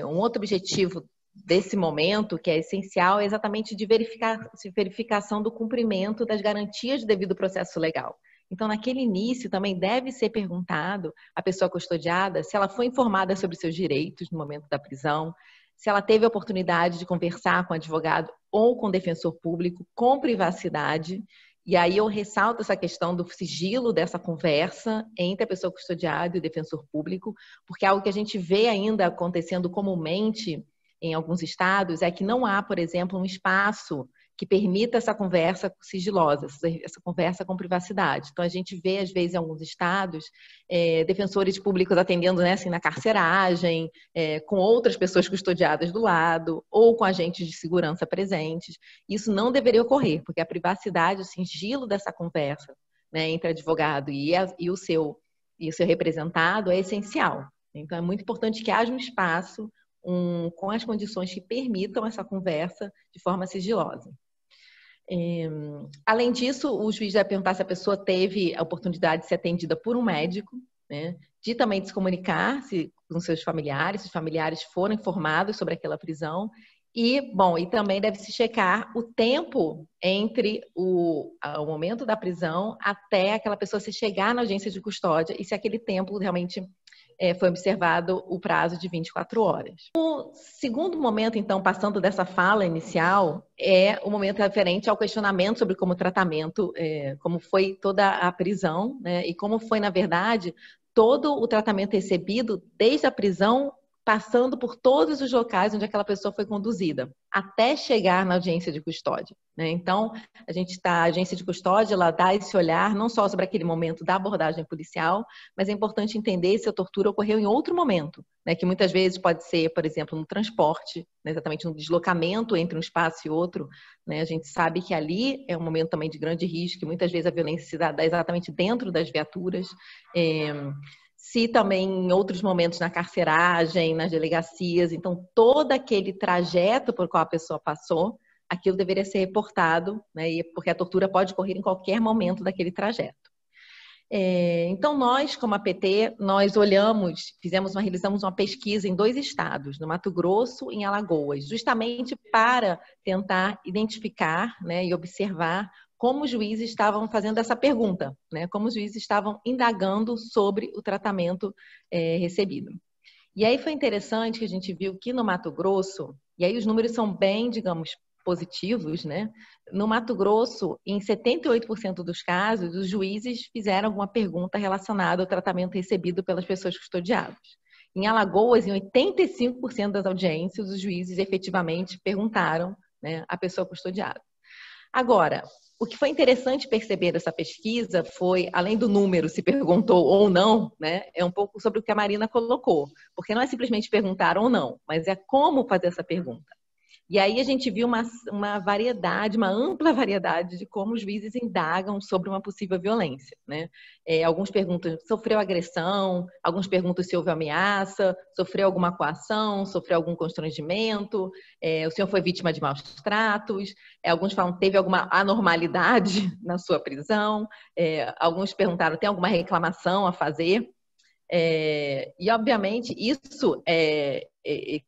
um outro objetivo desse momento, que é essencial, é exatamente de verificação do cumprimento das garantias do devido processo legal. Então, naquele início, também deve ser perguntado à pessoa custodiada se ela foi informada sobre seus direitos no momento da prisão, se ela teve a oportunidade de conversar com o advogado ou com o defensor público com privacidade. E aí eu ressalto essa questão do sigilo dessa conversa entre a pessoa custodiada e o defensor público, porque algo que a gente vê ainda acontecendo comumente em alguns estados é que não há, por exemplo, um espaço que permita essa conversa sigilosa, essa conversa com privacidade. Então, a gente vê, às vezes, em alguns estados, defensores públicos atendendo, né, assim, na carceragem, com outras pessoas custodiadas do lado, ou com agentes de segurança presentes. Isso não deveria ocorrer, porque a privacidade, o sigilo dessa conversa, né, entre advogado e o seu representado é essencial. Então, é muito importante que haja um espaço com as condições que permitam essa conversa de forma sigilosa. Além disso, o juiz vai perguntar se a pessoa teve a oportunidade de ser atendida por um médico, né, de também se comunicar com seus familiares, se os familiares foram informados sobre aquela prisão. E também deve se checar o tempo entre o momento da prisão até aquela pessoa se chegar na audiência de custódia e se aquele tempo realmente foi observado o prazo de 24 horas. O segundo momento, então, passando dessa fala inicial, é o momento referente ao questionamento sobre como como foi toda a prisão, né, e como foi, na verdade, todo o tratamento recebido desde a prisão, passando por todos os locais onde aquela pessoa foi conduzida, até chegar na audiência de custódia, né? Então, a audiência de custódia, ela dá esse olhar não só sobre aquele momento da abordagem policial, mas é importante entender se a tortura ocorreu em outro momento, né? Que muitas vezes pode ser, por exemplo, no transporte, né? Exatamente no deslocamento entre um espaço e outro, né? A gente sabe que ali é um momento também de grande risco, que muitas vezes a violência se dá exatamente dentro das viaturas, se também em outros momentos na carceragem, nas delegacias. Então, todo aquele trajeto por qual a pessoa passou, aquilo deveria ser reportado, né, porque a tortura pode ocorrer em qualquer momento daquele trajeto. Então, nós, como APT, nós realizamos uma pesquisa em 2 estados, no Mato Grosso e em Alagoas, justamente para tentar identificar, né, e observar como os juízes estavam fazendo essa pergunta, né? Como os juízes estavam indagando sobre o tratamento recebido. E aí foi interessante que a gente viu que no Mato Grosso, e aí os números são bem, digamos, positivos, né? No Mato Grosso, em 78% dos casos, os juízes fizeram alguma pergunta relacionada ao tratamento recebido pelas pessoas custodiadas. Em Alagoas, em 85% das audiências, os juízes efetivamente perguntaram, né, à pessoa custodiada. Agora, o que foi interessante perceber dessa pesquisa foi, além do número, se perguntou ou não, né, é um pouco sobre o que a Marina colocou. Porque não é simplesmente perguntar ou não, mas é como fazer essa pergunta. E aí a gente viu uma variedade, uma ampla variedade de como os juízes indagam sobre uma possível violência, né? Alguns perguntam, sofreu agressão? Alguns perguntam se houve ameaça, sofreu alguma coação, sofreu algum constrangimento, o senhor foi vítima de maus tratos, alguns falam, teve alguma anormalidade na sua prisão, alguns perguntaram, tem alguma reclamação a fazer? E, obviamente, isso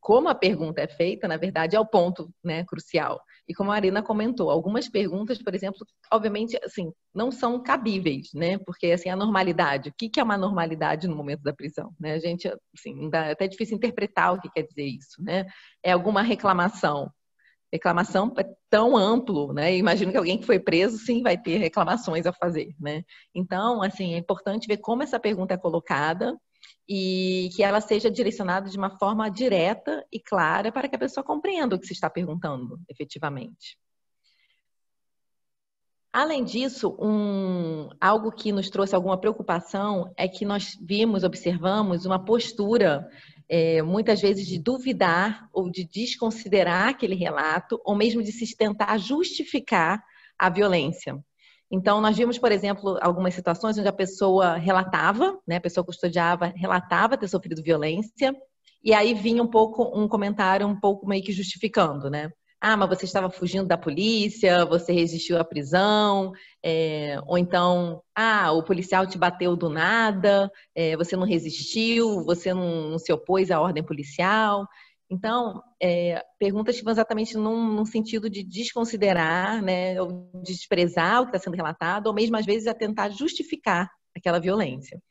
como a pergunta é feita, na verdade, é o ponto, né, crucial. E como a Marina comentou, algumas perguntas, por exemplo, obviamente, assim, não são cabíveis, né? Porque, assim, a normalidade, o que é uma normalidade no momento da prisão, né? A gente, assim, é até difícil interpretar o que quer dizer isso, né? É alguma reclamação. Reclamação é tão amplo, né? Imagino que alguém que foi preso, sim, vai ter reclamações a fazer, né? Então, assim, é importante ver como essa pergunta é colocada e que ela seja direcionada de uma forma direta e clara para que a pessoa compreenda o que se está perguntando, efetivamente. Além disso, algo que nos trouxe alguma preocupação é que nós observamos uma postura muitas vezes de duvidar ou de desconsiderar aquele relato, ou mesmo de se tentar justificar a violência. Então, nós vimos, por exemplo, algumas situações onde a pessoa relatava, né, a pessoa custodiava, relatava ter sofrido violência, e aí vinha um comentário um pouco meio que justificando, né? ah, mas você estava fugindo da polícia, você resistiu à prisão, ou então, ah, o policial te bateu do nada, você não resistiu, você não se opôs à ordem policial. Então, perguntas que vão exatamente num sentido de desconsiderar, né, ou desprezar o que está sendo relatado, ou mesmo às vezes a tentar justificar aquela violência.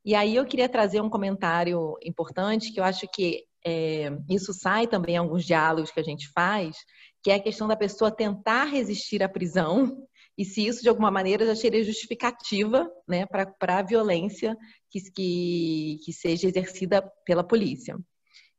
E aí eu queria trazer um comentário importante, que eu acho que isso sai também em alguns diálogos que a gente faz, que é a questão da pessoa tentar resistir à prisão, e se isso de alguma maneira já seria justificativa, né, para a violência que seja exercida pela polícia.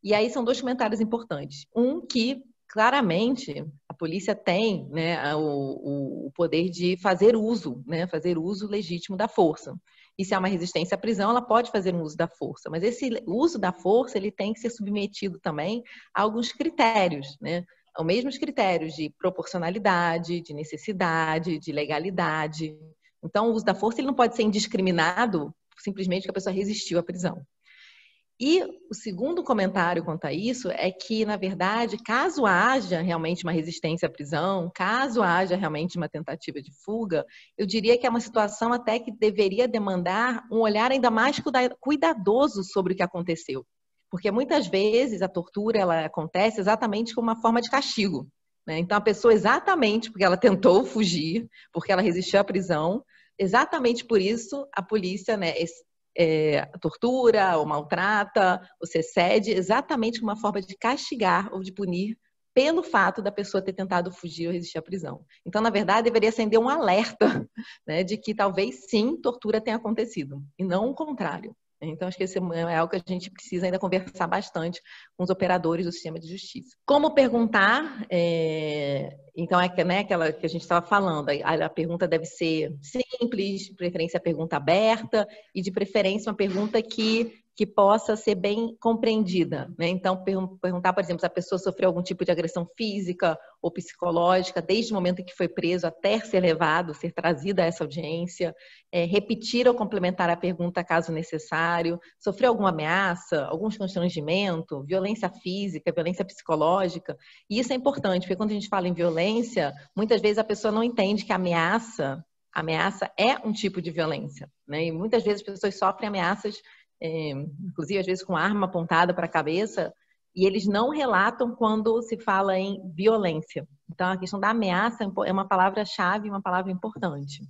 E aí são dois comentários importantes. Um, que claramente a polícia tem, né, o poder de fazer uso, né, fazer uso legítimo da força. E se há uma resistência à prisão, ela pode fazer um uso da força. Mas esse uso da força, ele tem que ser submetido também a alguns critérios, né? Os mesmos critérios de proporcionalidade, de necessidade, de legalidade. Então, o uso da força ele não pode ser indiscriminado simplesmente porque a pessoa resistiu à prisão. E o segundo comentário quanto a isso é que, na verdade, caso haja realmente uma resistência à prisão, caso haja realmente uma tentativa de fuga, eu diria que é uma situação até que deveria demandar um olhar ainda mais cuidadoso sobre o que aconteceu. Porque muitas vezes a tortura ela acontece exatamente como uma forma de castigo, né? Então, a pessoa, exatamente porque ela tentou fugir, porque ela resistiu à prisão, exatamente por isso a polícia, né, tortura ou maltrata, você cede exatamente como uma forma de castigar ou de punir pelo fato da pessoa ter tentado fugir ou resistir à prisão. Então, na verdade, deveria acender um alerta, né, de que talvez sim tortura tenha acontecido e não o contrário. Então, acho que esse é algo que a gente precisa ainda conversar bastante com os operadores do sistema de justiça. Como perguntar? Então, né, aquela que a gente estava falando, a pergunta deve ser simples, de preferência a pergunta aberta e de preferência uma pergunta que possa ser bem compreendida, né? Então, perguntar, por exemplo, se a pessoa sofreu algum tipo de agressão física ou psicológica, desde o momento em que foi preso até ser levado, ser trazido a essa audiência, repetir ou complementar a pergunta caso necessário, sofreu alguma ameaça, algum constrangimento, violência física, violência psicológica. E isso é importante, porque quando a gente fala em violência, muitas vezes a pessoa não entende que a ameaça é um tipo de violência, né? E muitas vezes as pessoas sofrem ameaças, inclusive às vezes com arma apontada para a cabeça, e eles não relatam quando se fala em violência. Então, a questão da ameaça é uma palavra-chave, uma palavra importante.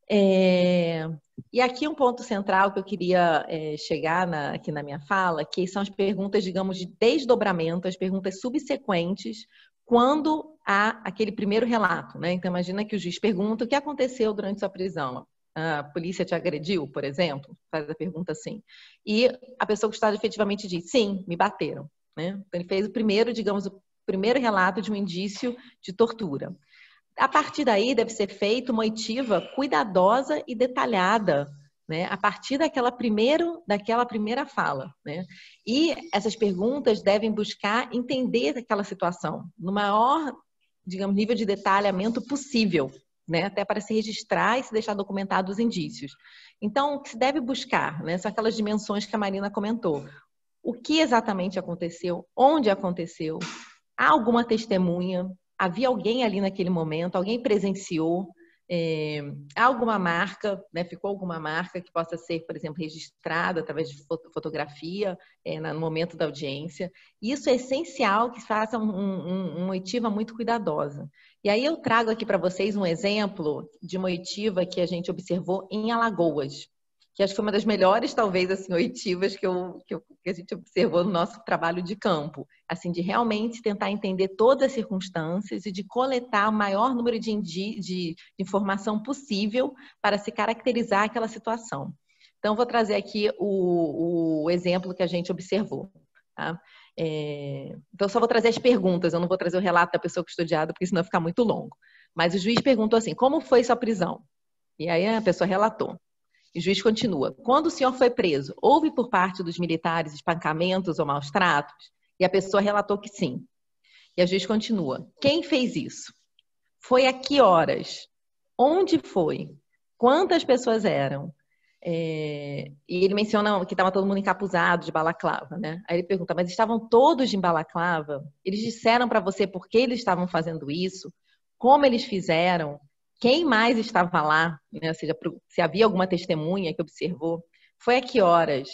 E aqui um ponto central que eu queria chegar aqui na minha fala, que são as perguntas, digamos, de desdobramento, as perguntas subsequentes, quando há aquele primeiro relato, né? Então, imagina que o juiz pergunta o que aconteceu durante sua prisão. A polícia te agrediu, por exemplo? Faz a pergunta assim. E a pessoa acusada efetivamente diz, sim, me bateram, né? Então, ele fez o primeiro, digamos, o primeiro relato de um indício de tortura. A partir daí, deve ser feita uma oitiva cuidadosa e detalhada, né? A partir daquela primeira fala, né? E essas perguntas devem buscar entender aquela situação no maior, digamos, nível de detalhamento possível, né? Até para se registrar e se deixar documentados os indícios. Então, o que se deve buscar, né, são aquelas dimensões que a Marina comentou. O que exatamente aconteceu? Onde aconteceu? Há alguma testemunha? Havia alguém ali naquele momento? Alguém presenciou? Há alguma marca, né? Ficou alguma marca que possa ser, por exemplo, registrada através de fotografia no momento da audiência? Isso é essencial que faça uma oitiva muito cuidadosa. E aí eu trago aqui para vocês um exemplo de uma oitiva que a gente observou em Alagoas, que acho que foi uma das melhores, talvez, assim, oitivas que a gente observou no nosso trabalho de campo. Assim, de realmente tentar entender todas as circunstâncias e de coletar o maior número de informação possível para se caracterizar aquela situação. Então, vou trazer aqui o exemplo que a gente observou, tá? Então, só vou trazer as perguntas, eu não vou trazer o relato da pessoa custodiada, porque senão vai ficar muito longo. Mas o juiz perguntou assim, como foi sua prisão? E aí a pessoa relatou. E o juiz continua. Quando o senhor foi preso, houve por parte dos militares espancamentos ou maus tratos? E a pessoa relatou que sim. E a juiz continua. Quem fez isso? Foi a que horas? Onde foi? Quantas pessoas eram? E ele menciona que estava todo mundo encapuzado de balaclava, né? Aí ele pergunta, mas estavam todos de balaclava? Eles disseram para você por que eles estavam fazendo isso? Como eles fizeram? Quem mais estava lá? Né? Ou seja, se havia alguma testemunha que observou? Foi a que horas?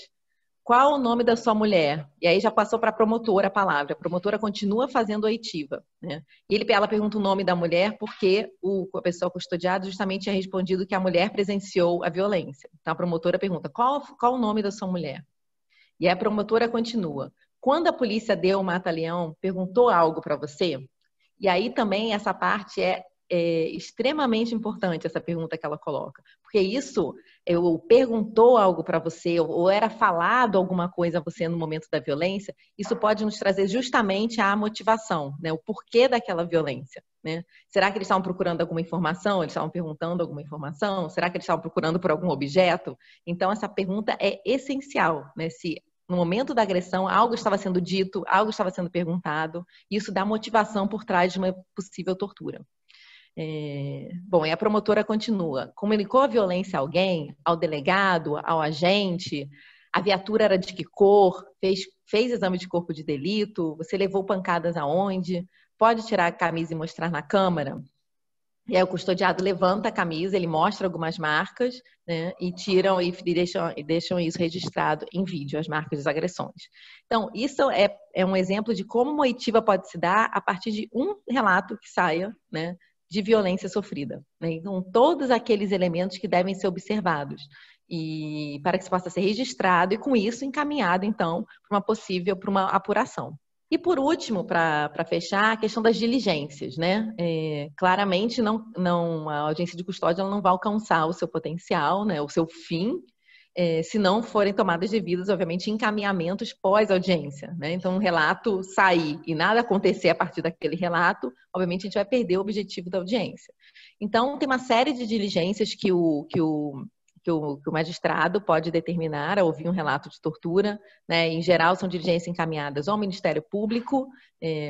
Qual o nome da sua mulher? E aí já passou para a promotora a palavra. A promotora continua fazendo oitiva, né? E ela pergunta o nome da mulher porque a pessoa custodiada justamente tinha respondido que a mulher presenciou a violência. Então a promotora pergunta, qual o nome da sua mulher? E aí a promotora continua. Quando a polícia deu o mata-leão, perguntou algo para você? E aí também essa parte é extremamente importante, essa pergunta que ela coloca. Porque isso, perguntou algo para você, ou era falado alguma coisa a você no momento da violência, isso pode nos trazer justamente a motivação, né? O porquê daquela violência, né? Será que eles estavam procurando alguma informação? Eles estavam perguntando alguma informação? Será que eles estavam procurando por algum objeto? Então, essa pergunta é essencial, né? Se no momento da agressão, algo estava sendo dito, algo estava sendo perguntado, isso dá motivação por trás de uma possível tortura. Bom, e a promotora continua. Comunicou a violência a alguém, ao delegado, ao agente? A viatura era de que cor? Fez exame de corpo de delito? Você levou pancadas aonde? Pode tirar a camisa e mostrar na câmara? E aí o custodiado levanta a camisa, ele mostra algumas marcas, né, e tiram e deixam isso registrado em vídeo, as marcas das agressões. Então, isso é um exemplo de como uma oitiva pode se dar a partir de um relato que saia, né, de violência sofrida, né? Então, todos aqueles elementos que devem ser observados e para que se possa ser registrado e, com isso, encaminhado, então, para uma apuração. E, por último, para fechar, a questão das diligências, né? Claramente, a audiência de custódia ela não vai alcançar o seu potencial, né, o seu fim, se não forem tomadas devidas, obviamente, encaminhamentos pós-audiência, né? Então, um relato sair e nada acontecer a partir daquele relato, obviamente, a gente vai perder o objetivo da audiência. Então, tem uma série de diligências que o magistrado pode determinar ao ouvir um relato de tortura, né? Em geral, são diligências encaminhadas ao Ministério Público,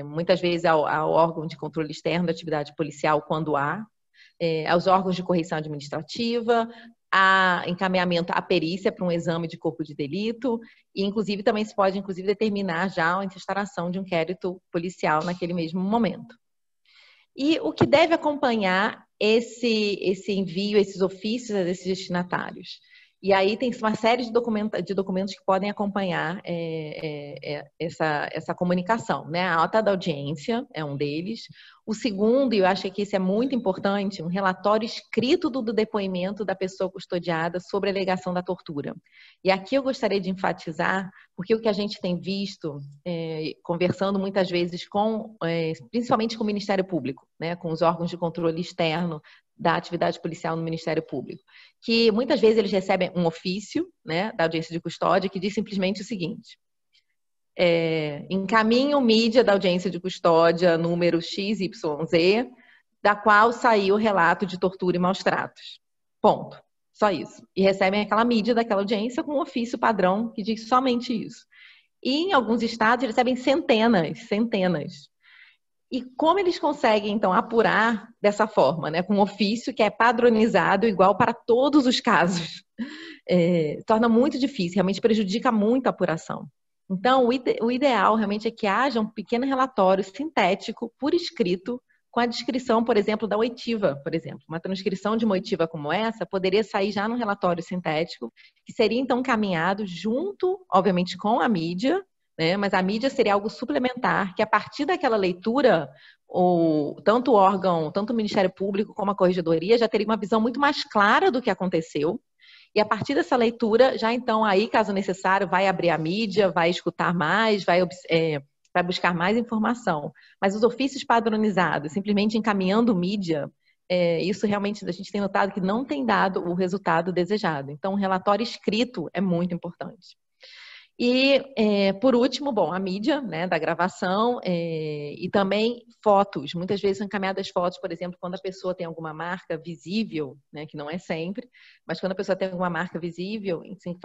muitas vezes ao órgão de controle externo da atividade policial, quando há, aos órgãos de correição administrativa, a encaminhamento à perícia para um exame de corpo de delito, e inclusive também se pode determinar já a instauração de um inquérito policial naquele mesmo momento. E o que deve acompanhar esse envio, esses ofícios a desses destinatários? E aí tem uma série de documentos que podem acompanhar essa comunicação, né? A ata da audiência é um deles. O segundo, e eu acho que isso é muito importante, um relatório escrito do depoimento da pessoa custodiada sobre a alegação da tortura. E aqui eu gostaria de enfatizar, porque o que a gente tem visto, conversando muitas vezes principalmente com o Ministério Público, né? Com os órgãos de controle externo da atividade policial no Ministério Público, que muitas vezes eles recebem um ofício, né, da audiência de custódia que diz simplesmente o seguinte: encaminho mídia da audiência de custódia número XYZ, da qual saiu o relato de tortura e maus tratos. Ponto. Só isso. E recebem aquela mídia daquela audiência com um ofício padrão que diz somente isso. E em alguns estados eles recebem centenas. E como eles conseguem, então, apurar dessa forma, né? Com um ofício que é padronizado, igual para todos os casos? Torna muito difícil, realmente prejudica muito a apuração. Então, o ideal realmente é que haja um pequeno relatório sintético, por escrito, com a descrição, por exemplo, da oitiva, por exemplo. Uma transcrição de uma oitiva como essa poderia sair já no relatório sintético, que seria, então, encaminhado junto, obviamente, com a mídia, né? Mas a mídia seria algo suplementar, que a partir daquela leitura, tanto o Ministério Público como a Corregedoria já teria uma visão muito mais clara do que aconteceu. E a partir dessa leitura, já então aí, caso necessário, vai abrir a mídia, vai escutar mais, vai buscar mais informação. Mas os ofícios padronizados, simplesmente encaminhando mídia, isso realmente a gente tem notado que não tem dado o resultado desejado. Então, um relatório escrito é muito importante. E, por último, bom, a mídia, né, da gravação e também fotos. Muitas vezes são encaminhadas fotos, por exemplo, quando a pessoa tem alguma marca visível, né, que não é sempre, mas quando a pessoa tem alguma marca visível, assim,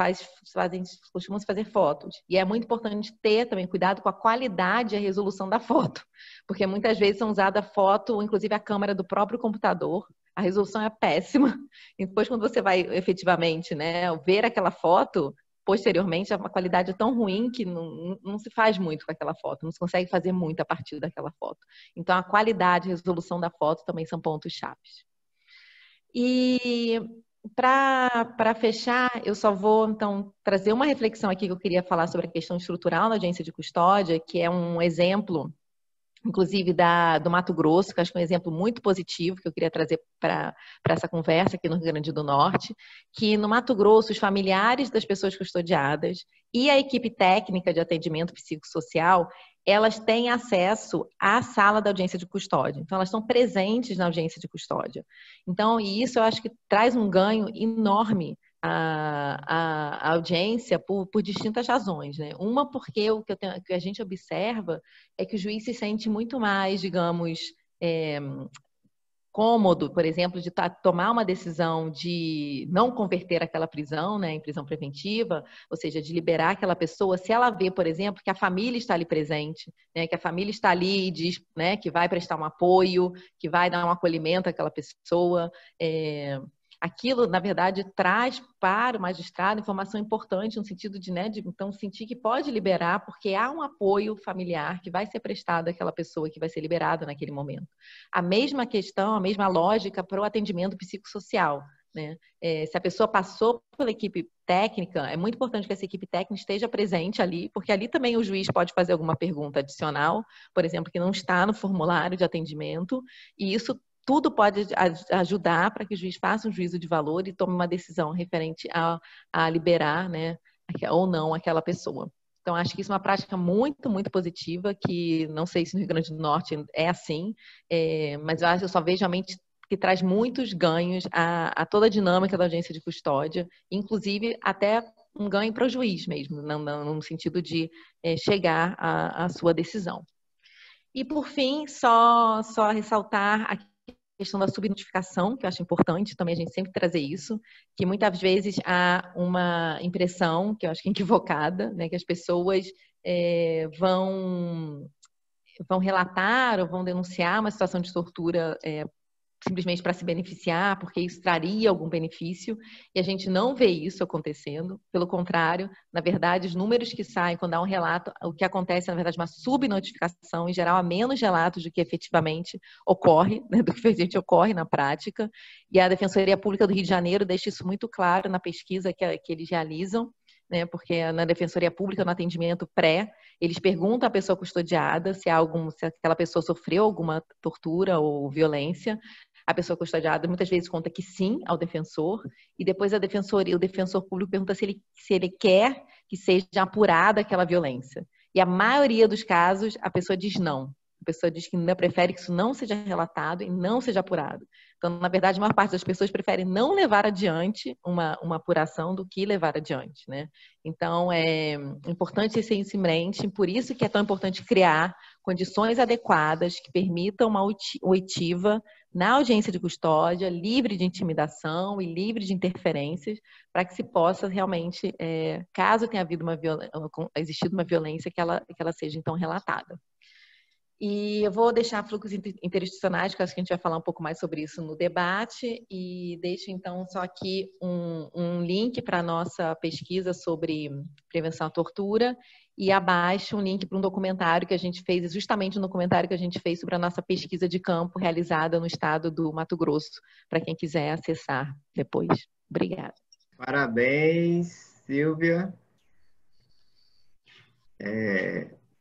costumam-se fazer fotos. E é muito importante ter também cuidado com a qualidade e a resolução da foto, porque muitas vezes são usadas foto, inclusive a câmera do próprio computador, a resolução é péssima. E depois, quando você vai efetivamente, né, ver aquela foto, posteriormente, a qualidade é tão ruim que não se faz muito com aquela foto, não se consegue fazer muito a partir daquela foto. Então, a qualidade e a resolução da foto também são pontos chaves. E para fechar, eu só vou, então, trazer uma reflexão aqui que eu queria falar sobre a questão estrutural na audiência de custódia, que é um exemplo, inclusive do Mato Grosso, que acho que é um exemplo muito positivo que eu queria trazer para essa conversa aqui no Rio Grande do Norte, que no Mato Grosso, os familiares das pessoas custodiadas e a equipe técnica de atendimento psicossocial, elas têm acesso à sala da audiência de custódia. Então, elas estão presentes na audiência de custódia. Então, e isso eu acho que traz um ganho enorme a audiência por distintas razões, né? Uma porque que a gente observa é que o juiz se sente muito mais, digamos, cômodo, por exemplo, de tomar uma decisão de não converter aquela prisão, né, em prisão preventiva, ou seja, de liberar aquela pessoa, se ela vê, por exemplo, que a família está ali presente, né, que a família está ali e diz, né, que vai prestar um apoio, que vai dar um acolhimento àquela pessoa. Aquilo, na verdade, traz para o magistrado informação importante no sentido de, né, de então sentir que pode liberar, porque há um apoio familiar que vai ser prestado àquela pessoa que vai ser liberada naquele momento. A mesma questão, a mesma lógica para o atendimento psicossocial, né? Se a pessoa passou pela equipe técnica, é muito importante que essa equipe técnica esteja presente ali, porque ali também o juiz pode fazer alguma pergunta adicional, por exemplo, que não está no formulário de atendimento, e isso tudo pode ajudar para que o juiz faça um juízo de valor e tome uma decisão referente a liberar, né, ou não aquela pessoa. Então, acho que isso é uma prática muito, muito positiva, que não sei se no Rio Grande do Norte é assim, mas eu só vejo realmente que traz muitos ganhos a toda a dinâmica da audiência de custódia, inclusive até um ganho para o juiz mesmo, no sentido de chegar à sua decisão. E, por fim, só ressaltar a questão da subnotificação, que eu acho importante também a gente sempre trazer isso, que muitas vezes há uma impressão, que eu acho que é equivocada, né, que as pessoas vão relatar ou vão denunciar uma situação de tortura simplesmente para se beneficiar, porque isso traria algum benefício, e a gente não vê isso acontecendo. Pelo contrário, na verdade, os números que saem quando há um relato, o que acontece é, na verdade, uma subnotificação, em geral, há menos relatos do que efetivamente ocorre, né, do que efetivamente ocorre na prática, e a Defensoria Pública do Rio de Janeiro deixa isso muito claro na pesquisa que eles realizam, né, porque na Defensoria Pública, no atendimento pré, eles perguntam à pessoa custodiada se aquela pessoa sofreu alguma tortura ou violência. A pessoa custodiada muitas vezes conta que sim ao defensor, e depois o defensor público pergunta se ele quer que seja apurada aquela violência. E a maioria dos casos, a pessoa diz não. A pessoa diz que ainda prefere que isso não seja relatado e não seja apurado. Então, na verdade, a maior parte das pessoas prefere não levar adiante uma apuração do que levar adiante, né? Então, é importante ser isso em mente, por isso que é tão importante criar condições adequadas que permitam uma oitiva na audiência de custódia, livre de intimidação e livre de interferências, para que se possa realmente, caso tenha existido uma violência, que ela seja então relatada. E eu vou deixar fluxos interinstitucionais, que acho que a gente vai falar um pouco mais sobre isso no debate, e deixo então só aqui um link para a nossa pesquisa sobre prevenção à tortura, e abaixo um link para um documentário que a gente fez, justamente um documentário que a gente fez sobre a nossa pesquisa de campo realizada no estado do Mato Grosso, para quem quiser acessar depois. Obrigada. Parabéns, Silvia.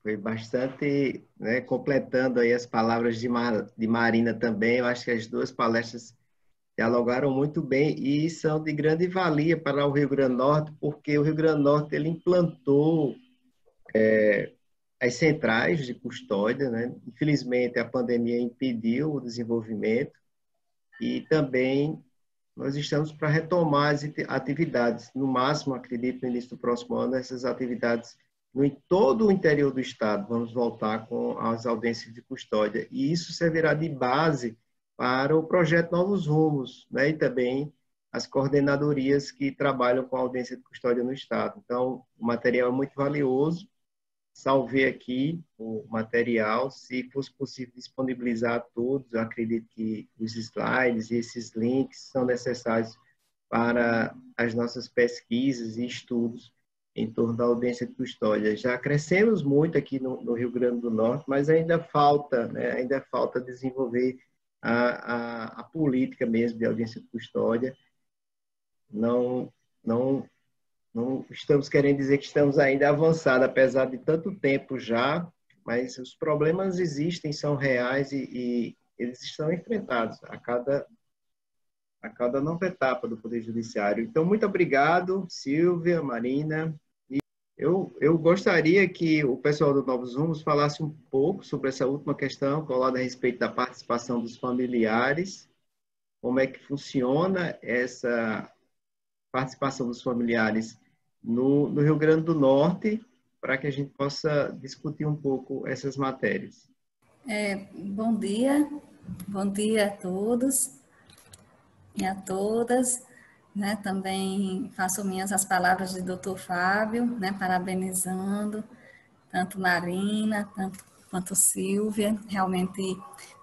Foi bastante, né, completando aí as palavras de Marina também. Eu acho que as duas palestras dialogaram muito bem e são de grande valia para o Rio Grande do Norte, porque o Rio Grande do Norte ele implantou as centrais de custódia, né? Infelizmente, a pandemia impediu o desenvolvimento e também nós estamos para retomar as atividades. No máximo, acredito, no início do próximo ano, essas atividades em todo o interior do estado, vamos voltar com as audiências de custódia. E isso servirá de base para o projeto Novos Rumos, né? E também as coordenadorias que trabalham com a audiência de custódia no estado. Então, o material é muito valioso salvei aqui o material. Se fosse possível disponibilizar a todos, eu acredito que os slides e esses links são necessários para as nossas pesquisas e estudos em torno da audiência de custódia. Já crescemos muito aqui no Rio Grande do Norte, mas ainda falta, né, ainda falta desenvolver a política mesmo de audiência de custódia. Não estamos querendo dizer que estamos ainda avançados, apesar de tanto tempo já, mas os problemas existem, são reais e eles estão enfrentados a cada nova etapa do Poder Judiciário. Então, muito obrigado, Silvia, Marina. Eu gostaria que o pessoal do Novos Rumos falasse um pouco sobre essa última questão, colada a respeito da participação dos familiares, como é que funciona essa participação dos familiares no Rio Grande do Norte, para que a gente possa discutir um pouco essas matérias. Bom dia a todos e a todas. Né, também faço minhas as palavras do Dr. Fábio, né, parabenizando tanto Marina, quanto Silvia, realmente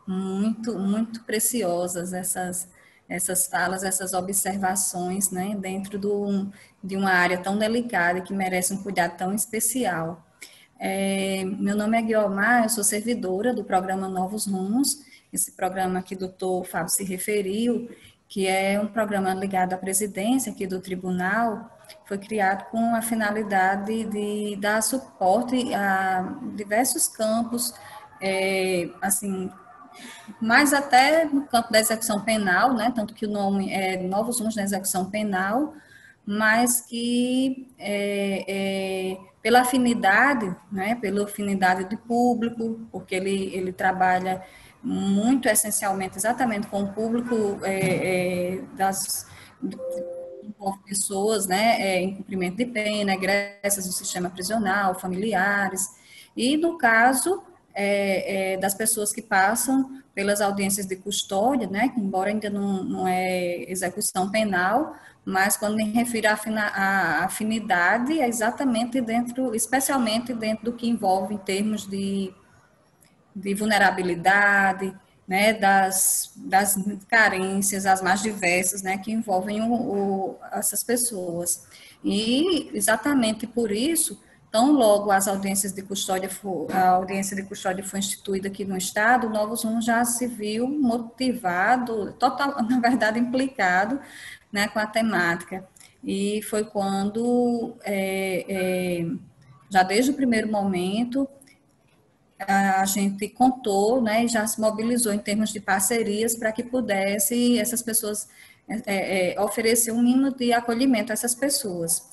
muito preciosas essas falas, essas observações, né, dentro de uma área tão delicada e que merece um cuidado tão especial. Meu nome é Guiomar, eu sou servidora do programa Novos Rumos, esse programa que o Dr. Fábio se referiu, que é um programa ligado à presidência aqui do tribunal, foi criado com a finalidade de dar suporte a diversos campos, assim, mais até no campo da execução penal, né, tanto que o nome é Novos Rumos na Execução Penal, mas que pela afinidade, né, pela afinidade de público, porque ele trabalha muito essencialmente exatamente com o público das pessoas, né, em cumprimento de pena, egressas do sistema prisional, familiares, e no caso das pessoas que passam pelas audiências de custódia, né, que embora ainda não é execução penal, mas quando me refiro à afinidade, é exatamente especialmente dentro do que envolve em termos de vulnerabilidade, né, das carências, as mais diversas, né, que envolvem essas pessoas. E exatamente por isso, tão logo a audiência de custódia foi instituída aqui no Estado, o Novos Rumos já se viu motivado, na verdade implicado, né, com a temática. E foi quando, já desde o primeiro momento, a gente contou, né, e já se mobilizou em termos de parcerias para que pudesse essas pessoas oferecer um mínimo de acolhimento a essas pessoas.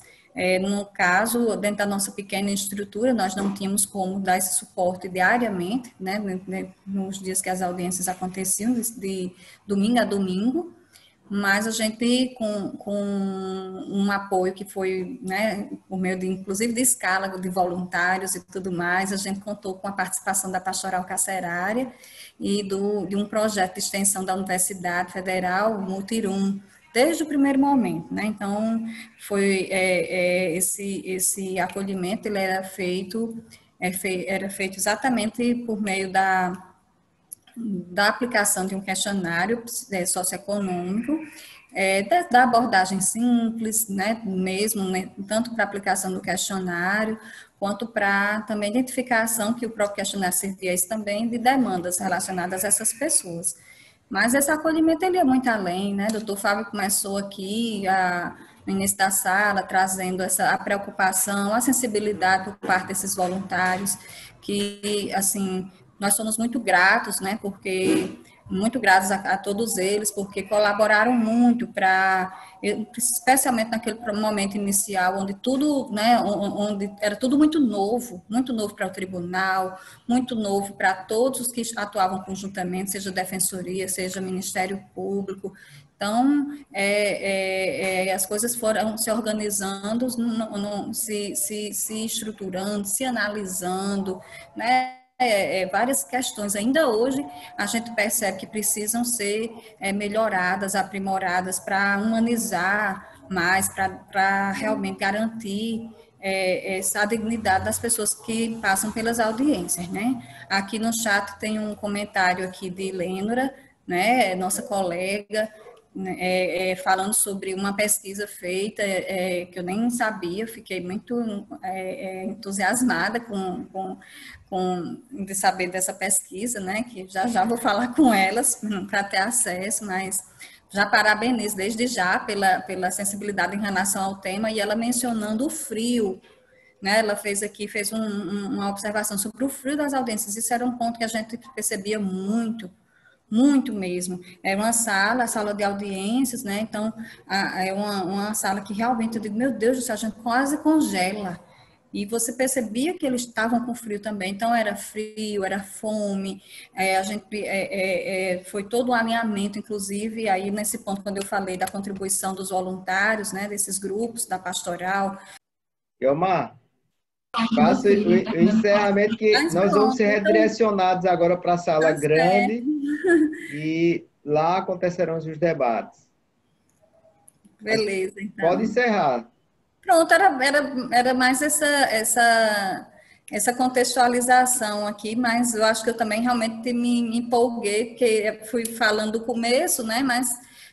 No caso, dentro da nossa pequena estrutura, nós não tínhamos como dar esse suporte diariamente, né, nos dias que as audiências aconteciam, de domingo a domingo, mas a gente, com um apoio que foi, né, por meio de, inclusive, de escala de voluntários e tudo mais, a gente contou com a participação da Pastoral Carcerária e de um projeto de extensão da Universidade Federal, o Multirum, desde o primeiro momento, né? Então, foi esse acolhimento, ele era feito exatamente por meio da aplicação de um questionário socioeconômico, da abordagem simples, né, mesmo, né, tanto para a aplicação do questionário, quanto para também identificação, que o próprio questionário servia isso também, de demandas relacionadas a essas pessoas. Mas esse acolhimento, ele é muito além, né, doutor Fábio começou aqui no início da sala, trazendo a preocupação, a sensibilidade por parte desses voluntários, que, assim, nós somos muito gratos, né, muito gratos a todos eles, porque colaboraram muito especialmente naquele momento inicial, onde tudo, né, onde era tudo muito novo para o tribunal, muito novo para todos os que atuavam conjuntamente, seja defensoria, seja Ministério Público. Então, as coisas foram se organizando, se estruturando, se analisando, né? Várias questões. Ainda hoje, a gente percebe que precisam ser melhoradas, aprimoradas para humanizar mais, para realmente garantir essa dignidade das pessoas que passam pelas audiências, né? Aqui no chat tem um comentário aqui de Lênora, né, nossa colega, falando sobre uma pesquisa feita que eu nem sabia, fiquei muito entusiasmada de saber dessa pesquisa, né, que já vou falar com elas para ter acesso, mas já parabenizo desde já pela sensibilidade em relação ao tema, e ela mencionando o frio, né, ela fez uma observação sobre o frio das audiências. Isso era um ponto que a gente percebia muito mesmo. É uma sala, a sala de audiências, né? Então, é uma sala que realmente eu digo, meu Deus do céu, a gente quase congela. E você percebia que eles estavam com frio também. Então, era frio, era fome. A gente foi todo um alinhamento, inclusive, aí nesse ponto, quando eu falei da contribuição dos voluntários, né? Desses grupos, da pastoral. Elmar, faça o encerramento, que nós vamos ser redirecionados agora para a sala grande e lá acontecerão os debates. Beleza, então. Pode encerrar. Pronto, era mais essa contextualização aqui, mas eu acho que eu também realmente me empolguei, porque fui falando do começo, né? Mas,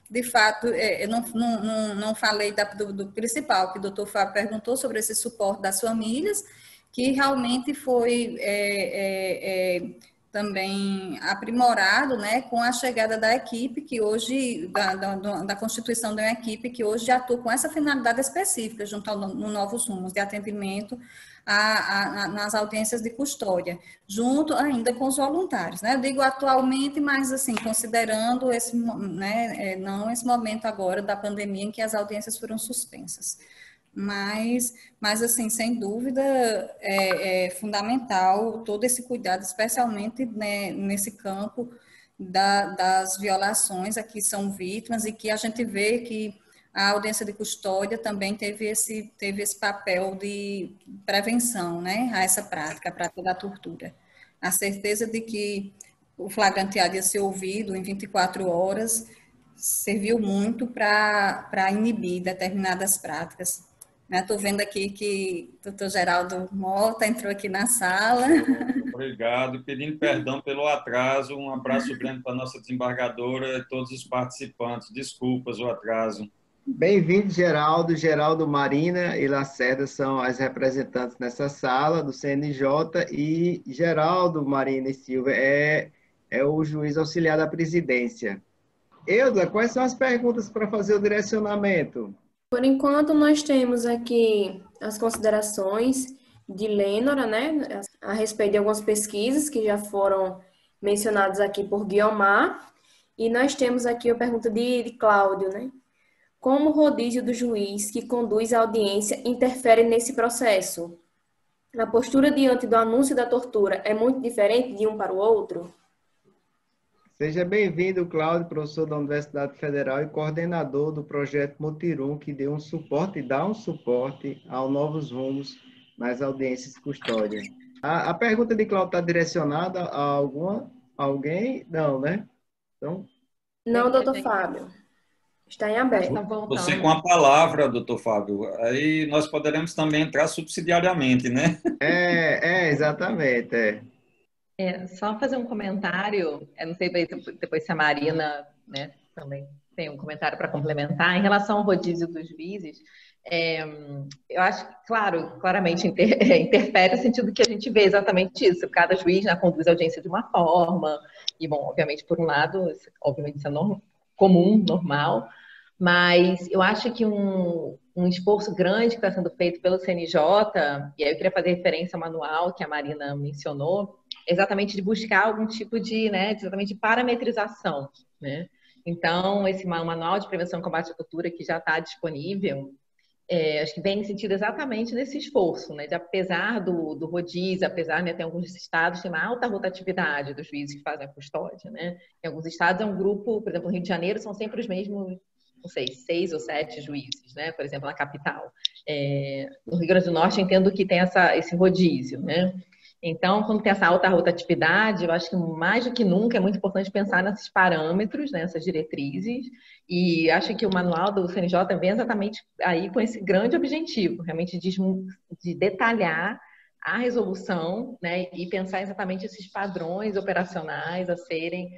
de fato, eu não falei do principal, que o doutor Fábio perguntou sobre esse suporte das famílias, que realmente foi também aprimorado, né, com a chegada da equipe, que hoje, da constituição de uma equipe que hoje atua com essa finalidade específica, junto no Novos Rumos, de atendimento nas audiências de custódia, junto ainda com os voluntários, né, eu digo atualmente, mas assim, considerando esse, né, não esse momento agora da pandemia em que as audiências foram suspensas. Mas assim, sem dúvida, é fundamental todo esse cuidado, especialmente, né, nesse campo das violações a que são vítimas, e que a gente vê que a audiência de custódia também teve esse papel de prevenção, né, a essa prática, a prática da tortura. A certeza de que o flagrante ia ser ouvido em 24 horas serviu muito para inibir determinadas práticas. Estou vendo aqui que o doutor Geraldo Mota entrou aqui na sala. Obrigado, pedindo perdão pelo atraso, um abraço grande para a nossa desembargadora e todos os participantes. Desculpas o atraso. Bem-vindo, Geraldo. Geraldo, Marina e Lacerda são as representantes nessa sala do CNJ, e Geraldo, Marina e Silva é o juiz auxiliar da presidência. Euda, quais são as perguntas para fazer o direcionamento? Por enquanto, nós temos aqui as considerações de Lênora, né, a respeito de algumas pesquisas que já foram mencionadas aqui por Guiomar, e nós temos aqui a pergunta de Cláudio, né? Como o rodízio do juiz que conduz a audiência interfere nesse processo? A postura diante do anúncio da tortura é muito diferente de um para o outro? Seja bem-vindo, Cláudio, professor da Universidade Federal e coordenador do projeto Motirum, que deu um suporte e dá um suporte ao Novos Rumos nas audiências de custódia. A pergunta de Cláudio está direcionada a alguém? Não, né? Então... Não, doutor Fábio. Está em aberto. Você com a palavra, doutor Fábio. Aí nós poderemos também entrar subsidiariamente, né? Exatamente. Só fazer um comentário, eu não sei depois se a Marina, né, também tem um comentário para complementar, em relação ao rodízio dos juízes. Eu acho que, claramente interfere no sentido que a gente vê exatamente isso. Cada juiz conduz a audiência de uma forma, e, bom, obviamente, por um lado, obviamente isso é comum, normal, mas eu acho que um esforço grande que está sendo feito pelo CNJ, e aí eu queria fazer referência ao manual que a Marina mencionou, exatamente de buscar algum tipo de, né, exatamente de parametrização, né? Então, esse manual de prevenção e combate à tortura que já está disponível, acho que vem no sentido exatamente desse esforço, né? De, apesar do rodízio, apesar de ter alguns estados tem uma alta rotatividade dos juízes que fazem a custódia, né? Em alguns estados é um grupo, por exemplo, no Rio de Janeiro são sempre os mesmos, não sei, 6 ou 7 juízes, né? Por exemplo, na capital. No Rio Grande do Norte, eu entendo que tem esse rodízio, né? Então, quando tem essa alta rotatividade, eu acho que mais do que nunca é muito importante pensar nesses parâmetros, nessas diretrizes, e acho que o manual do CNJ vem exatamente aí com esse grande objetivo, realmente de detalhar a resolução, né, e pensar exatamente esses padrões operacionais a serem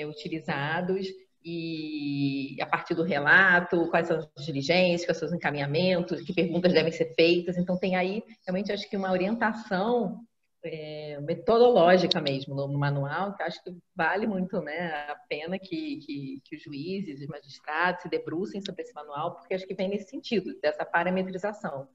utilizados, e a partir do relato, quais são as diligências, quais são os encaminhamentos, que perguntas devem ser feitas. Então, tem aí, realmente, acho que uma orientação metodológica mesmo no manual, que acho que vale muito, né, a pena que os juízes, os magistrados se debrucem sobre esse manual, porque acho que vem nesse sentido, dessa parametrização.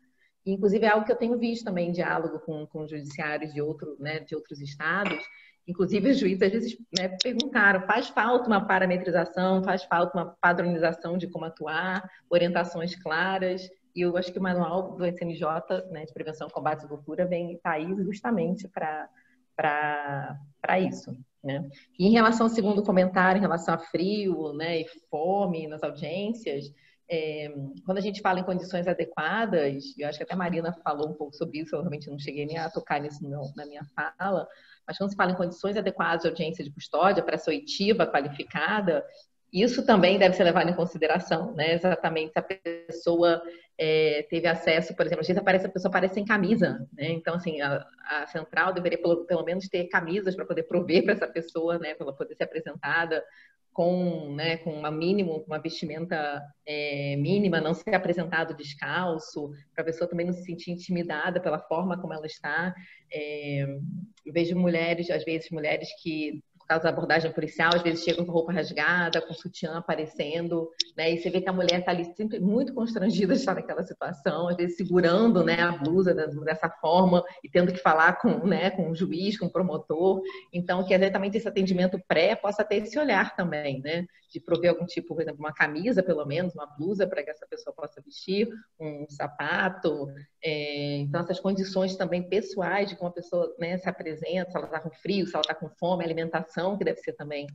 E, inclusive, é algo que eu tenho visto também em diálogo com judiciários de outros estados. Inclusive, os juízes, às vezes, né, perguntaram, faz falta uma parametrização, faz falta uma padronização de como atuar, orientações claras. E eu acho que o manual do SNJ, né, de prevenção e combate à tortura, está aí justamente para isso. Né? E em relação ao segundo comentário, em relação a frio, né, e fome nas audiências, quando a gente fala em condições adequadas, eu acho que até a Marina falou um pouco sobre isso, eu realmente não cheguei nem a tocar nisso na minha fala, mas quando se fala em condições adequadas de audiência de custódia para essa oitiva qualificada, isso também deve ser levado em consideração, né? Exatamente se a pessoa teve acesso, por exemplo, às vezes a pessoa aparece sem camisa, né? Então, assim, a central deveria pelo menos ter camisas para poder prover para essa pessoa, né? Para ela poder ser apresentada com uma vestimenta mínima, não ser apresentado descalço, para a pessoa também não se sentir intimidada pela forma como ela está. Eu vejo mulheres, às vezes, mulheres que, por causa da abordagem policial, às vezes chegam com roupa rasgada, com sutiã aparecendo, né? E você vê que a mulher está ali sempre muito constrangida de estar naquela situação, às vezes segurando, né, a blusa dessa forma e tendo que falar com um juiz, com um promotor. Então, que exatamente esse atendimento pré possa ter esse olhar também, né? De prover algum tipo, por exemplo, uma camisa, pelo menos, uma blusa para que essa pessoa possa vestir, um sapato. Então, essas condições também pessoais de como a pessoa, né, se apresenta, se ela está com frio, se ela está com fome, alimentação, que deve ser também,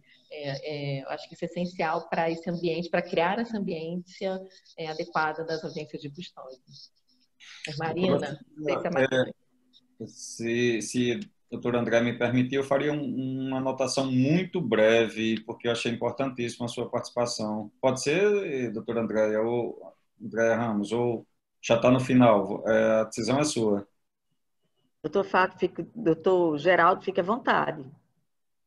acho que isso é essencial para esse ambiente, para criar essa ambiência adequada das audiências de custódia. Mas, Marina, não sei se é mais... Se o doutor André me permitir, eu faria uma anotação muito breve, porque eu achei importantíssima a sua participação. Pode ser, doutor André, ou André Ramos, ou já está no final? A decisão é sua. Doutor Geraldo, fique à vontade.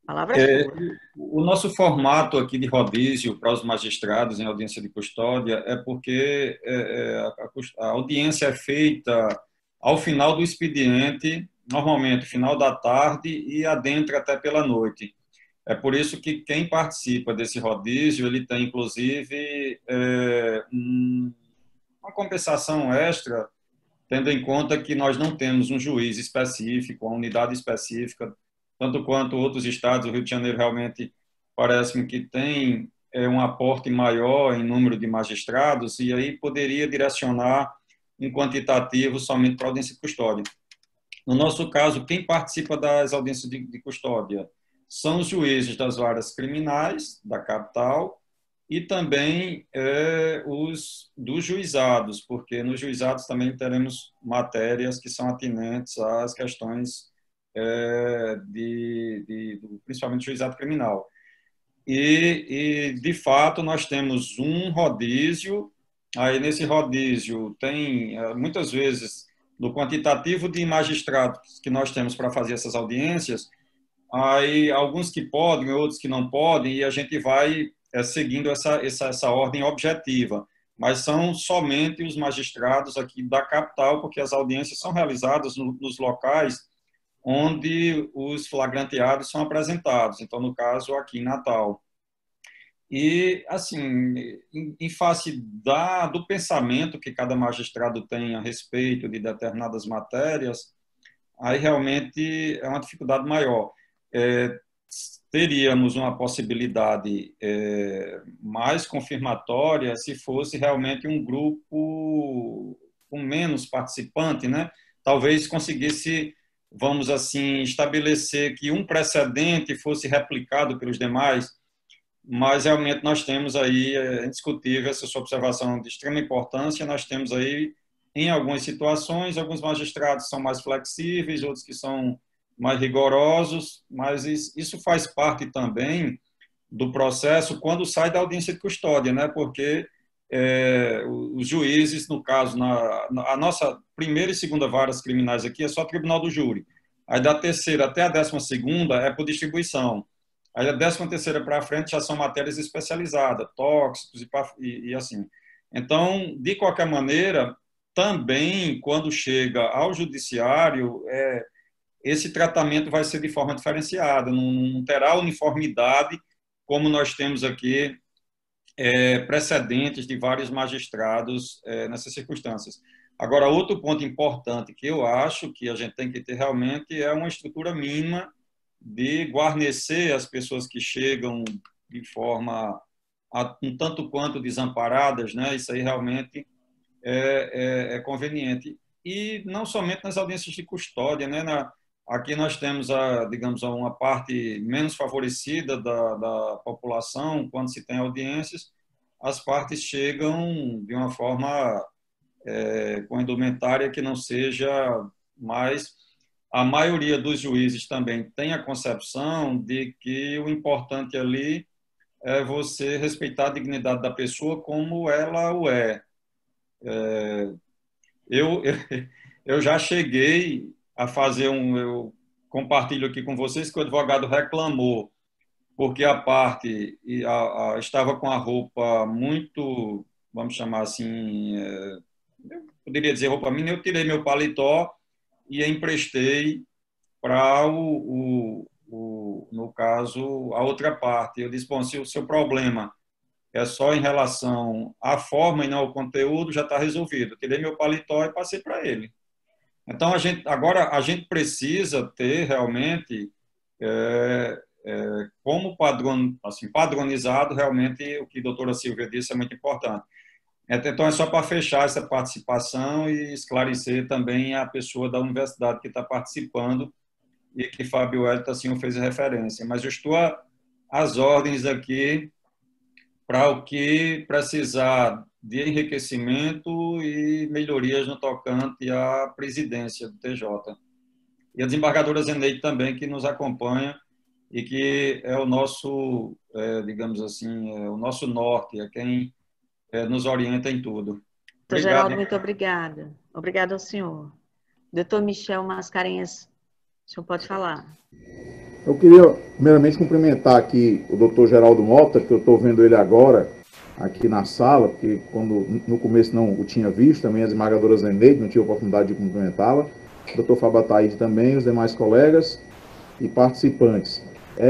A palavra é sua. O nosso formato aqui de rodízio para os magistrados em audiência de custódia é porque a audiência é feita ao final do expediente, normalmente final da tarde e adentra até pela noite. É por isso que quem participa desse rodízio, ele tem, inclusive, uma compensação extra, tendo em conta que nós não temos um juiz específico, uma unidade específica, tanto quanto outros estados. O Rio de Janeiro realmente parece-me que tem um aporte maior em número de magistrados, e aí poderia direcionar um quantitativo somente para a audiência de custódia. No nosso caso, quem participa das audiências de custódia são os juízes das varas criminais da capital e também os dos juizados, porque nos juizados também teremos matérias que são atinentes às questões principalmente juizado criminal. E, de fato, nós temos um rodízio. Aí, nesse rodízio, tem, muitas vezes, no quantitativo de magistrados que nós temos para fazer essas audiências, aí alguns que podem, outros que não podem, e a gente vai seguindo essa ordem objetiva. Mas são somente os magistrados aqui da capital, porque as audiências são realizadas nos locais onde os flagranteados são apresentados. Então, no caso, aqui em Natal. E, assim, em face do pensamento que cada magistrado tem a respeito de determinadas matérias, aí realmente é uma dificuldade maior. Teríamos uma possibilidade mais confirmatória se fosse realmente um grupo com menos participante, né? Talvez conseguisse, vamos assim, estabelecer que um precedente fosse replicado pelos demais. Mas realmente nós temos aí, é indiscutível essa sua observação de extrema importância. Nós temos aí, em algumas situações, alguns magistrados são mais flexíveis, outros que são mais rigorosos, mas isso faz parte também do processo quando sai da audiência de custódia, né? Porque os juízes, no caso, a nossa primeira e segunda varas criminais aqui é só tribunal do júri. Aí da terceira até a 12ª é por distribuição. Aí a 13ª para frente já são matérias especializadas, tóxicos e assim. Então, de qualquer maneira, também quando chega ao judiciário, esse tratamento vai ser de forma diferenciada, não terá uniformidade, como nós temos aqui precedentes de vários magistrados nessas circunstâncias. Agora, outro ponto importante que eu acho que a gente tem que ter realmente é uma estrutura mínima de guarnecer as pessoas que chegam de forma um tanto quanto desamparadas, né? Isso aí realmente é conveniente. E não somente nas audiências de custódia, né? Aqui nós temos, digamos, uma parte menos favorecida da população, quando se tem audiências, as partes chegam de uma forma com indumentária que não seja mais... A maioria dos juízes também tem a concepção de que o importante ali é você respeitar a dignidade da pessoa como ela o é. Eu já cheguei a fazer eu compartilho aqui com vocês que o advogado reclamou porque a parte estava com a roupa muito, vamos chamar assim, eu poderia dizer roupa minha, eu tirei meu paletó e emprestei para no caso, a outra parte. Eu disse, bom, se o seu problema é só em relação à forma e não ao conteúdo, já está resolvido. Tirei meu paletó e passei para ele. Então, agora a gente precisa ter realmente, como padronizado, realmente o que a doutora Silvia disse é muito importante. Então, é só para fechar essa participação e esclarecer também a pessoa da universidade que está participando e que Fábio Hélio assim fez referência. Mas eu estou às ordens aqui para o que precisar de enriquecimento e melhorias no tocante à presidência do TJ. E a desembargadora Zeneide também, que nos acompanha e que é o nosso, digamos assim, o nosso norte, é quem nos orienta em tudo. Doutor Geraldo, muito obrigada. Obrigada ao senhor. Doutor Michel Mascarenhas, o senhor pode falar. Eu queria, primeiramente, cumprimentar aqui o doutor Geraldo Mota, que eu estou vendo ele agora aqui na sala, porque quando no começo não o tinha visto, também as esmagadoras Zeneide, não tive a oportunidade de cumprimentá-la, o doutor Fábio Ataíde também, os demais colegas e participantes.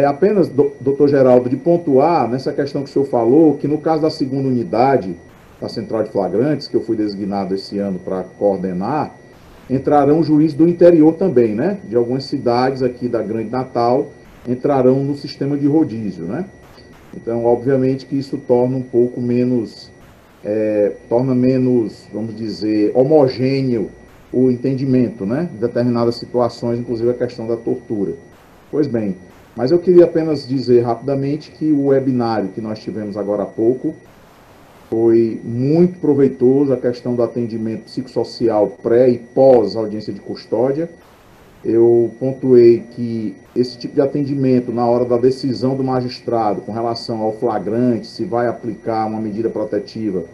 Apenas, doutor Geraldo, de pontuar nessa questão que o senhor falou, que no caso da segunda unidade da Central de Flagrantes, que eu fui designado esse ano para coordenar, entrarão juízes do interior também, né? De algumas cidades aqui da Grande Natal entrarão no sistema de rodízio, né? Então, obviamente que isso torna um pouco menos, vamos dizer, homogêneo o entendimento, né? De determinadas situações, inclusive a questão da tortura. Pois bem, mas eu queria apenas dizer rapidamente que o webinário que nós tivemos agora há pouco foi muito proveitoso, a questão do atendimento psicossocial pré e pós audiência de custódia. Eu pontuei que esse tipo de atendimento na hora da decisão do magistrado com relação ao flagrante, se vai aplicar uma medida protetiva,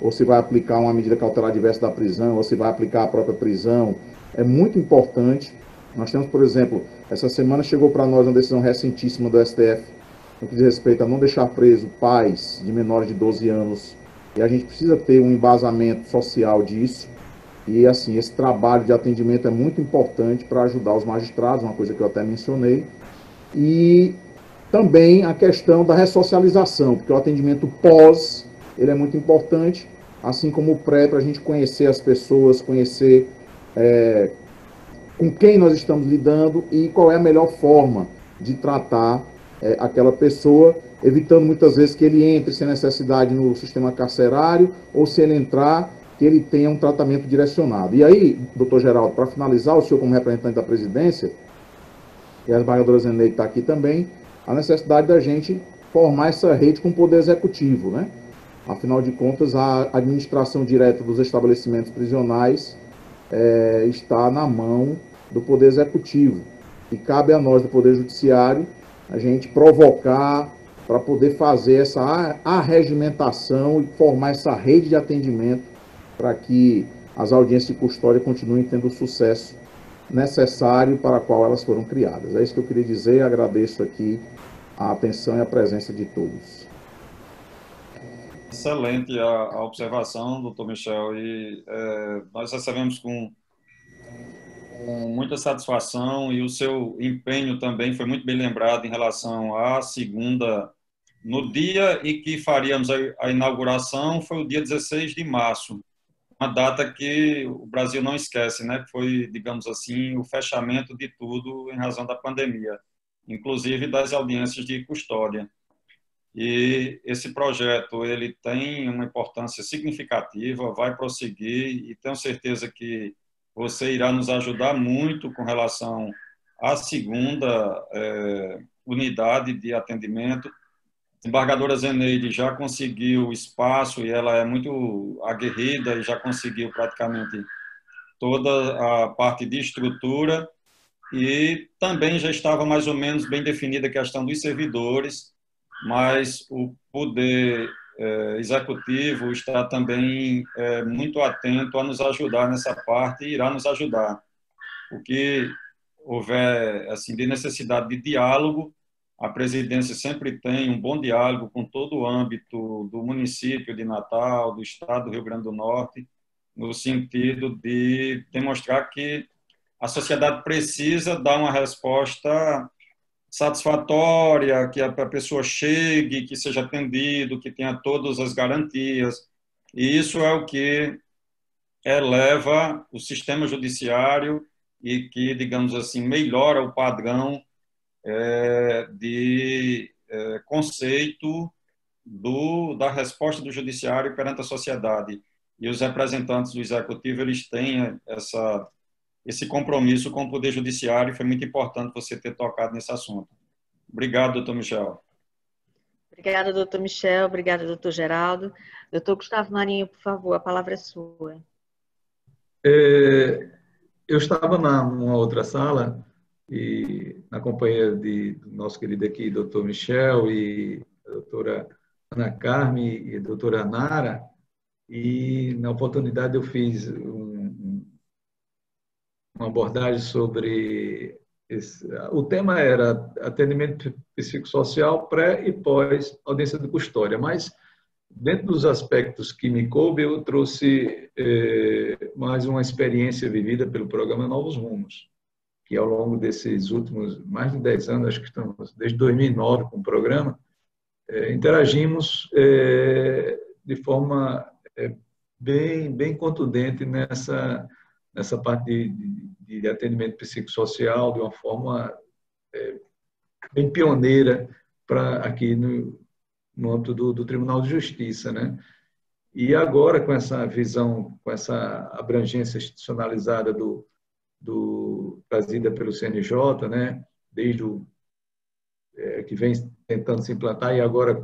ou se vai aplicar uma medida cautelar diversa da prisão, ou se vai aplicar a própria prisão, é muito importante. Nós temos, por exemplo, essa semana chegou para nós uma decisão recentíssima do STF, no que diz respeito a não deixar preso pais de menores de 12 anos, e a gente precisa ter um embasamento social disso, e assim, esse trabalho de atendimento é muito importante para ajudar os magistrados, uma coisa que eu até mencionei, e também a questão da ressocialização, porque o atendimento pós, ele é muito importante, assim como o pré, para a gente conhecer as pessoas, conhecer com quem nós estamos lidando e qual é a melhor forma de tratar aquela pessoa, evitando muitas vezes que ele entre sem necessidade no sistema carcerário, ou se ele entrar, que ele tenha um tratamento direcionado. E aí, doutor Geraldo, para finalizar, o senhor como representante da presidência, e a desembargadora Zeneide está aqui também, a necessidade da gente formar essa rede com o Poder Executivo, né? Afinal de contas, a administração direta dos estabelecimentos prisionais está na mão do Poder Executivo. E cabe a nós do Poder Judiciário a gente provocar para poder fazer essa arregimentação e formar essa rede de atendimento para que as audiências de custódia continuem tendo o sucesso necessário para o qual elas foram criadas. É isso que eu queria dizer, agradeço aqui a atenção e a presença de todos. Excelente a observação, doutor Michel, e nós recebemos com muita satisfação, e o seu empenho também foi muito bem lembrado em relação à segunda, no dia em que faríamos a inauguração, foi o dia 16 de março, uma data que o Brasil não esquece, né? Foi, digamos assim, o fechamento de tudo em razão da pandemia, inclusive das audiências de custódia. E esse projeto ele tem uma importância significativa, vai prosseguir, e tenho certeza que você irá nos ajudar muito com relação à segunda unidade de atendimento. A desembargadora Zeneide já conseguiu espaço, e ela é muito aguerrida e já conseguiu praticamente toda a parte de estrutura, e também já estava mais ou menos bem definida a questão dos servidores, mas o poder executivo está também muito atento a nos ajudar nessa parte, e irá nos ajudar. O que houver assim, de necessidade de diálogo, a presidência sempre tem um bom diálogo com todo o âmbito do município de Natal, do estado do Rio Grande do Norte, no sentido de demonstrar que a sociedade precisa dar uma resposta satisfatória, que a pessoa chegue, que seja atendido, que tenha todas as garantias. E isso é o que eleva o sistema judiciário e que, digamos assim, melhora o padrão de conceito da resposta do judiciário perante a sociedade. E os representantes do executivo, eles têm esse compromisso com o Poder Judiciário, e foi muito importante você ter tocado nesse assunto. Obrigado, doutor Michel. Obrigada, doutor Michel. Obrigada, doutor Geraldo. Doutor Gustavo Marinho, por favor, a palavra é sua. Eu estava numa outra sala, e na companhia do nosso querido aqui, doutor Michel, e a doutora Ana Carme e a doutora Nara, e na oportunidade eu fiz uma abordagem sobre o tema era atendimento psicossocial pré e pós audiência de custódia, mas dentro dos aspectos que me coube, eu trouxe mais uma experiência vivida pelo programa Novos Rumos, que ao longo desses últimos mais de 10 anos, acho que estamos desde 2009 com o programa, interagimos de forma bem contundente nessa parte de atendimento psicossocial, de uma forma bem pioneira aqui no âmbito do Tribunal de Justiça, né? E agora, com essa visão, com essa abrangência institucionalizada trazida pelo CNJ, né? Desde que vem tentando se implantar, e agora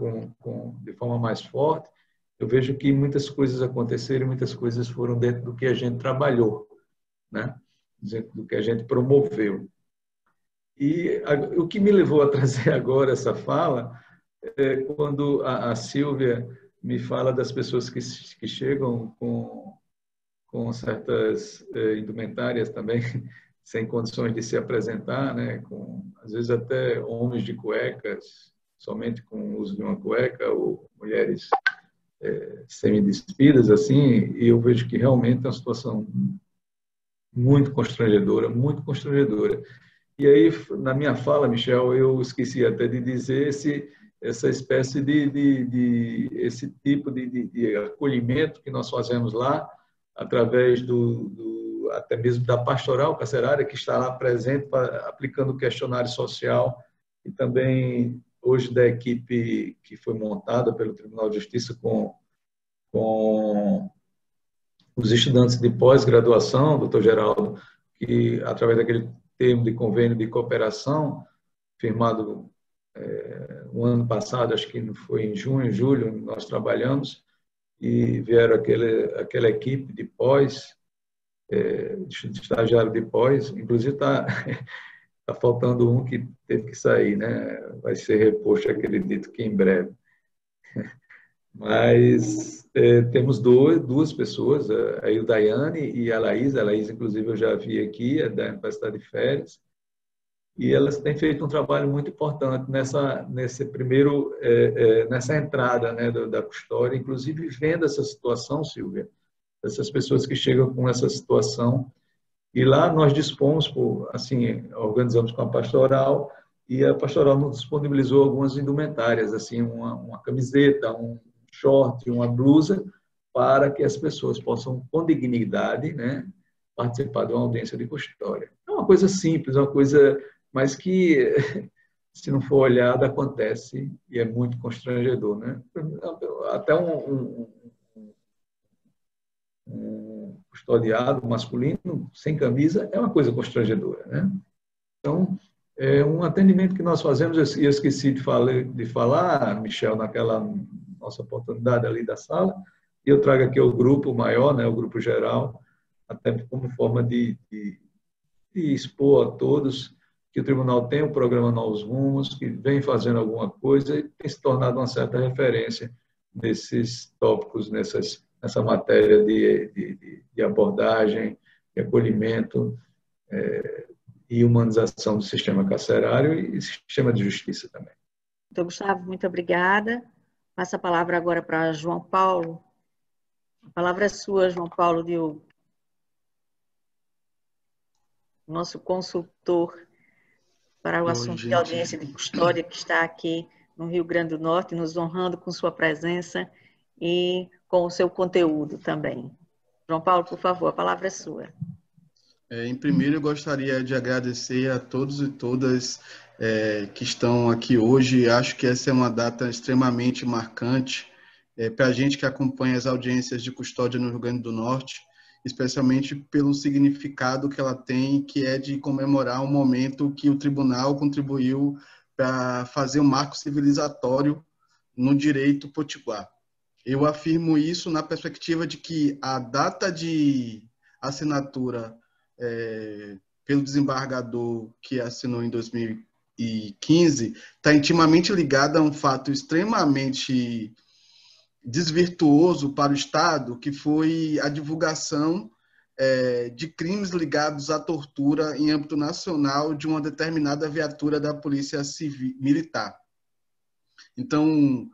de forma mais forte, eu vejo que muitas coisas aconteceram, muitas coisas foram dentro do que a gente trabalhou, né? Do que a gente promoveu. E o que me levou a trazer agora essa fala é quando a Silvia me fala das pessoas que chegam com certas indumentárias também, sem condições de se apresentar, né? Às vezes até homens de cuecas, somente com o uso de uma cueca, ou mulheres semi-despidas, assim, e eu vejo que realmente é uma situação muito constrangedora, muito constrangedora. E aí, na minha fala, Michel, eu esqueci até de dizer essa espécie esse tipo de acolhimento que nós fazemos lá, através até mesmo da pastoral carcerária, que está lá presente, aplicando o questionário social, e também hoje da equipe que foi montada pelo Tribunal de Justiça com os estudantes de pós-graduação, doutor Geraldo, que através daquele termo de convênio de cooperação, firmado o ano passado, acho que foi em junho, julho, nós trabalhamos, e vieram aquela equipe de pós, de estagiário de pós, inclusive está Está faltando um que teve que sair, né? Vai ser reposto, acredito que em breve. Mas temos duas pessoas, aí o Daiane e a Laís. A Laís, inclusive, eu já vi aqui, é da Universidade de Férias. E elas têm feito um trabalho muito importante nessa entrada, né, da custódia, inclusive vendo essa situação, Silvia, essas pessoas que chegam com essa situação. E lá nós dispomos, assim, organizamos com a pastoral, e a pastoral nos disponibilizou algumas indumentárias, assim, uma camiseta, um short, uma blusa, para que as pessoas possam, com dignidade, né, participar de uma audiência de custódia. É uma coisa simples, uma coisa, mas que, se não for olhada, acontece e é muito constrangedor, né? Até um custodiado masculino sem camisa é uma coisa constrangedora, né? Então, é um atendimento que nós fazemos, eu esqueci de falar, Michel, naquela nossa oportunidade ali da sala, e eu trago aqui o grupo maior, né, o grupo geral, até como forma de expor a todos que o tribunal tem o programa Novos Rumos, que vem fazendo alguma coisa e tem se tornado uma certa referência nesses tópicos, nessa matéria de abordagem, de acolhimento e humanização do sistema carcerário e sistema de justiça também. Então, Gustavo, muito obrigada. Passo a palavra agora para João Paulo. A palavra é sua, João Paulo Diogo. Nosso consultor para o assunto de audiência de custódia, que está aqui no Rio Grande do Norte, nos honrando com sua presença e com o seu conteúdo também. João Paulo, por favor, a palavra é sua. Em primeiro, eu gostaria de agradecer a todos e todas que estão aqui hoje. Acho que essa é uma data extremamente marcante para a gente que acompanha as audiências de custódia no Rio Grande do Norte, especialmente pelo significado que ela tem, que é de comemorar um momento que o tribunal contribuiu para fazer um marco civilizatório no direito potiguar. Eu afirmo isso na perspectiva de que a data de assinatura pelo desembargador que assinou em 2015 está intimamente ligada a um fato extremamente desvirtuoso para o Estado, que foi a divulgação de crimes ligados à tortura em âmbito nacional de uma determinada viatura da Polícia Civil Militar. Então,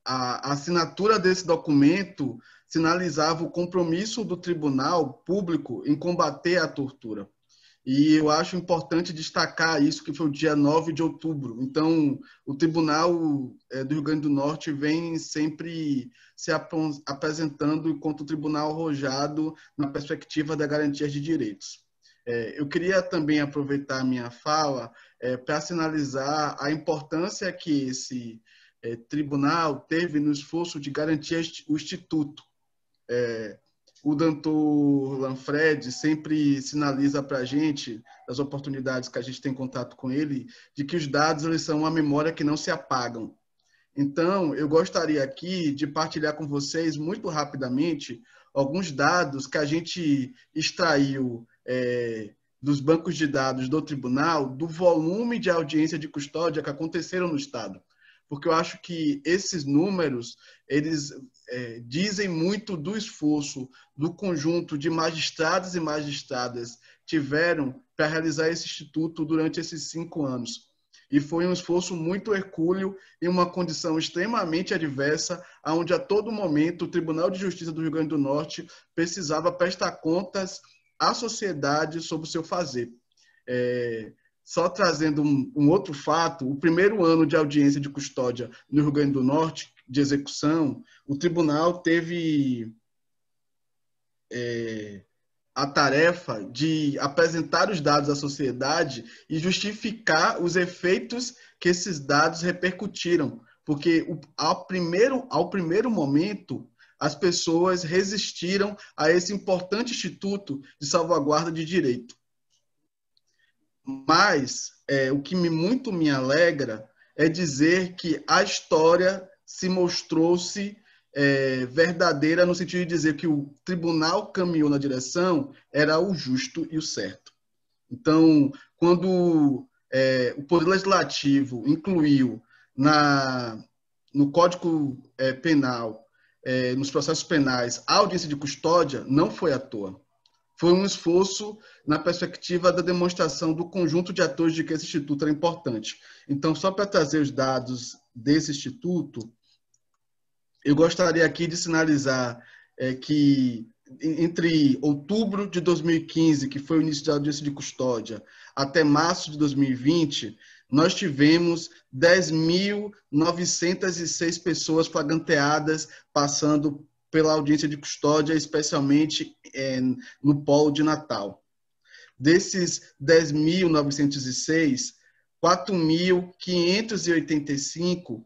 a assinatura desse documento sinalizava o compromisso do tribunal público em combater a tortura. E eu acho importante destacar isso, que foi o dia 9 de outubro. Então, o Tribunal do Rio Grande do Norte vem sempre se apresentando enquanto um tribunal arrojado na perspectiva da garantia de direitos. Eu queria também aproveitar a minha fala para sinalizar a importância que esse tribunal teve no esforço de garantir o Instituto. O doutor Lanfred sempre sinaliza para a gente, das oportunidades que a gente tem contato com ele, de que os dados eles são uma memória que não se apagam. Então, eu gostaria aqui de partilhar com vocês, muito rapidamente, alguns dados que a gente extraiu dos bancos de dados do tribunal, do volume de audiência de custódia que aconteceram no Estado. Porque eu acho que esses números, eles dizem muito do esforço do conjunto de magistrados e magistradas tiveram para realizar esse instituto durante esses 5 anos. E foi um esforço muito hercúleo em uma condição extremamente adversa, onde a todo momento o Tribunal de Justiça do Rio Grande do Norte precisava prestar contas à sociedade sobre o seu fazer. Só trazendo um outro fato, o primeiro ano de audiência de custódia no Rio Grande do Norte, de execução, o tribunal teve a tarefa de apresentar os dados à sociedade e justificar os efeitos que esses dados repercutiram, porque ao primeiro momento as pessoas resistiram a esse importante instituto de salvaguarda de direito. Mas o que muito me alegra é dizer que a história se mostrou-se verdadeira no sentido de dizer que o tribunal caminhou na direção era o justo e o certo. Então, quando o Poder Legislativo incluiu no Código Penal, nos processos penais, a audiência de custódia, não foi à toa. Foi um esforço na perspectiva da demonstração do conjunto de atores de que esse instituto era importante. Então, só para trazer os dados desse instituto, eu gostaria aqui de sinalizar que entre outubro de 2015, que foi o início da audiência de custódia, até março de 2020, nós tivemos 10.906 pessoas flagranteadas passando pela audiência de custódia, especialmente no polo de Natal. Desses 10.906, 4.585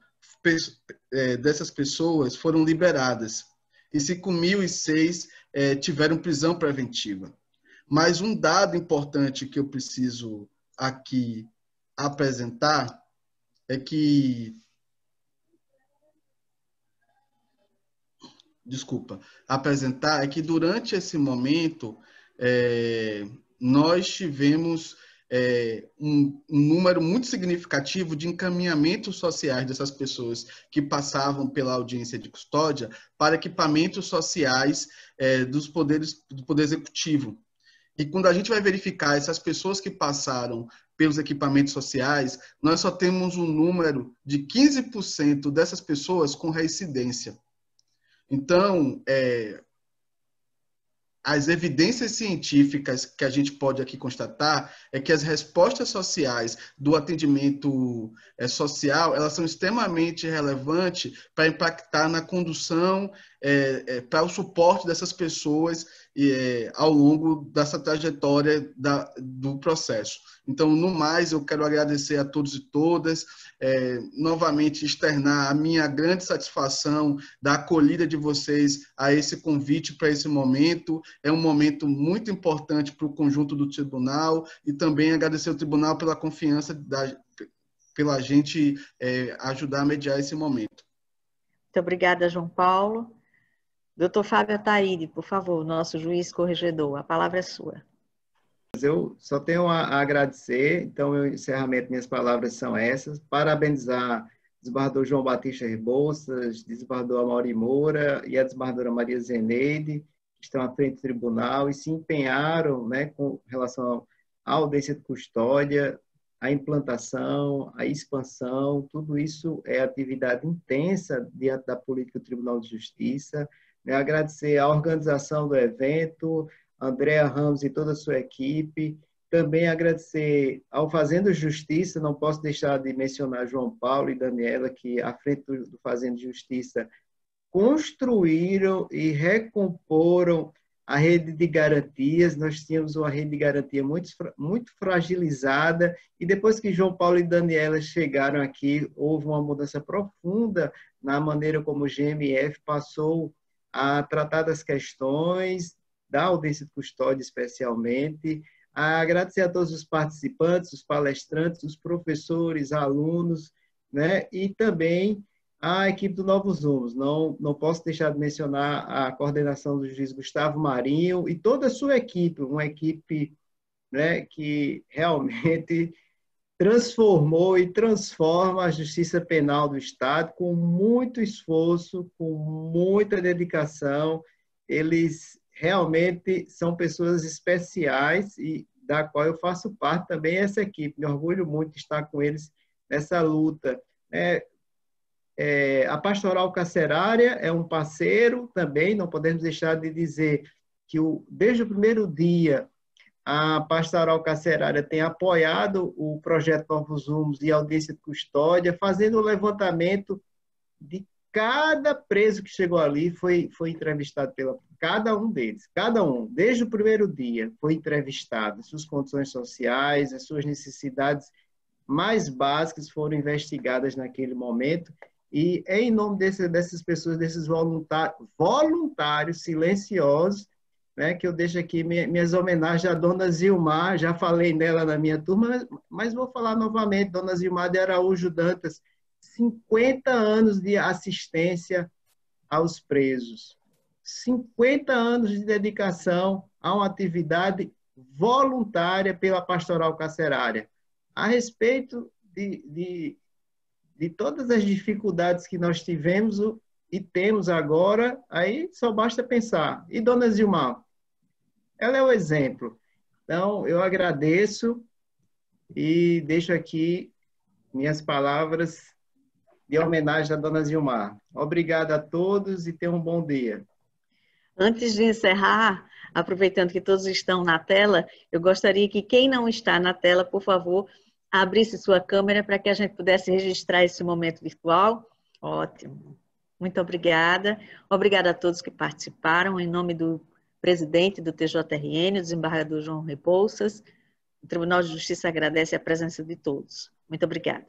dessas pessoas foram liberadas e 5.006 tiveram prisão preventiva. Mas um dado importante que eu preciso aqui apresentar é que... apresentar é que durante esse momento nós tivemos um número muito significativo de encaminhamentos sociais dessas pessoas que passavam pela audiência de custódia para equipamentos sociais do Poder Executivo. E quando a gente vai verificar essas pessoas que passaram pelos equipamentos sociais, nós só temos um número de 15% dessas pessoas com reincidência. Então, as evidências científicas que a gente pode aqui constatar é que as respostas sociais do atendimento social, elas são extremamente relevantes para impactar na condução, para o suporte dessas pessoas ao longo dessa trajetória do processo. Então, no mais, eu quero agradecer a todos e todas, novamente externar a minha grande satisfação da acolhida de vocês a esse convite para esse momento. É um momento muito importante para o conjunto do tribunal e também agradecer ao tribunal pela confiança pela gente ajudar a mediar esse momento. Muito obrigada, João Paulo. Doutor Fábio Ataíde, por favor, nosso juiz corregedor, a palavra é sua. Eu só tenho a agradecer, então, meu encerramento, minhas palavras são essas. Parabenizar o desembargador João Batista Rebouças, desembargador Amaury Moura e a desembargadora Maria Zeneide, que estão à frente do tribunal e se empenharam, né, com relação à audiência de custódia, a implantação, a expansão, tudo isso é atividade intensa diante da política do Tribunal de Justiça. Agradecer a organização do evento, Andréa Ramos e toda a sua equipe. Também agradecer ao Fazenda Justiça, não posso deixar de mencionar João Paulo e Daniela, que à frente do Fazenda Justiça construíram e recomporam a rede de garantias. Nós tínhamos uma rede de garantia muito fragilizada e depois que João Paulo e Daniela chegaram aqui, houve uma mudança profunda na maneira como o GMF passou a tratar das questões da audiência de custódia especialmente. A agradecer a todos os participantes, os palestrantes, os professores, alunos, né? E também a equipe do Novos Rumos. Não posso deixar de mencionar a coordenação do juiz Gustavo Marinho e toda a sua equipe, uma equipe, né, que realmente transformou e transforma a justiça penal do Estado com muito esforço, com muita dedicação. Eles realmente são pessoas especiais e da qual eu faço parte também essa equipe. Me orgulho muito de estar com eles nessa luta. A Pastoral Carcerária é um parceiro também, não podemos deixar de dizer que desde o primeiro dia a Pastoral Carcerária tem apoiado o projeto Novos Rumos e audiência de custódia, fazendo o levantamento de cada preso que chegou ali, foi entrevistado cada um deles. Cada um, desde o primeiro dia, foi entrevistado. As suas condições sociais, as suas necessidades mais básicas foram investigadas naquele momento. E é em nome dessas pessoas, desses voluntários silenciosos, né, que eu deixo aqui minhas homenagens à dona Zilmar. Já falei nela na minha turma, mas vou falar novamente. Dona Zilmar de Araújo Dantas, 50 anos de assistência aos presos, 50 anos de dedicação a uma atividade voluntária pela pastoral carcerária, a respeito de todas as dificuldades que nós tivemos e temos agora, aí só basta pensar. E Dona Zilmar? Ela é o exemplo. Então, eu agradeço e deixo aqui minhas palavras de homenagem à Dona Zilmar. Obrigado a todos e tenham um bom dia. Antes de encerrar, aproveitando que todos estão na tela, eu gostaria que quem não está na tela, por favor, abrisse sua câmera para que a gente pudesse registrar esse momento virtual. Ótimo. Muito obrigada. Obrigada a todos que participaram. Em nome do presidente do TJRN, o desembargador João Rebouças, o Tribunal de Justiça agradece a presença de todos. Muito obrigada.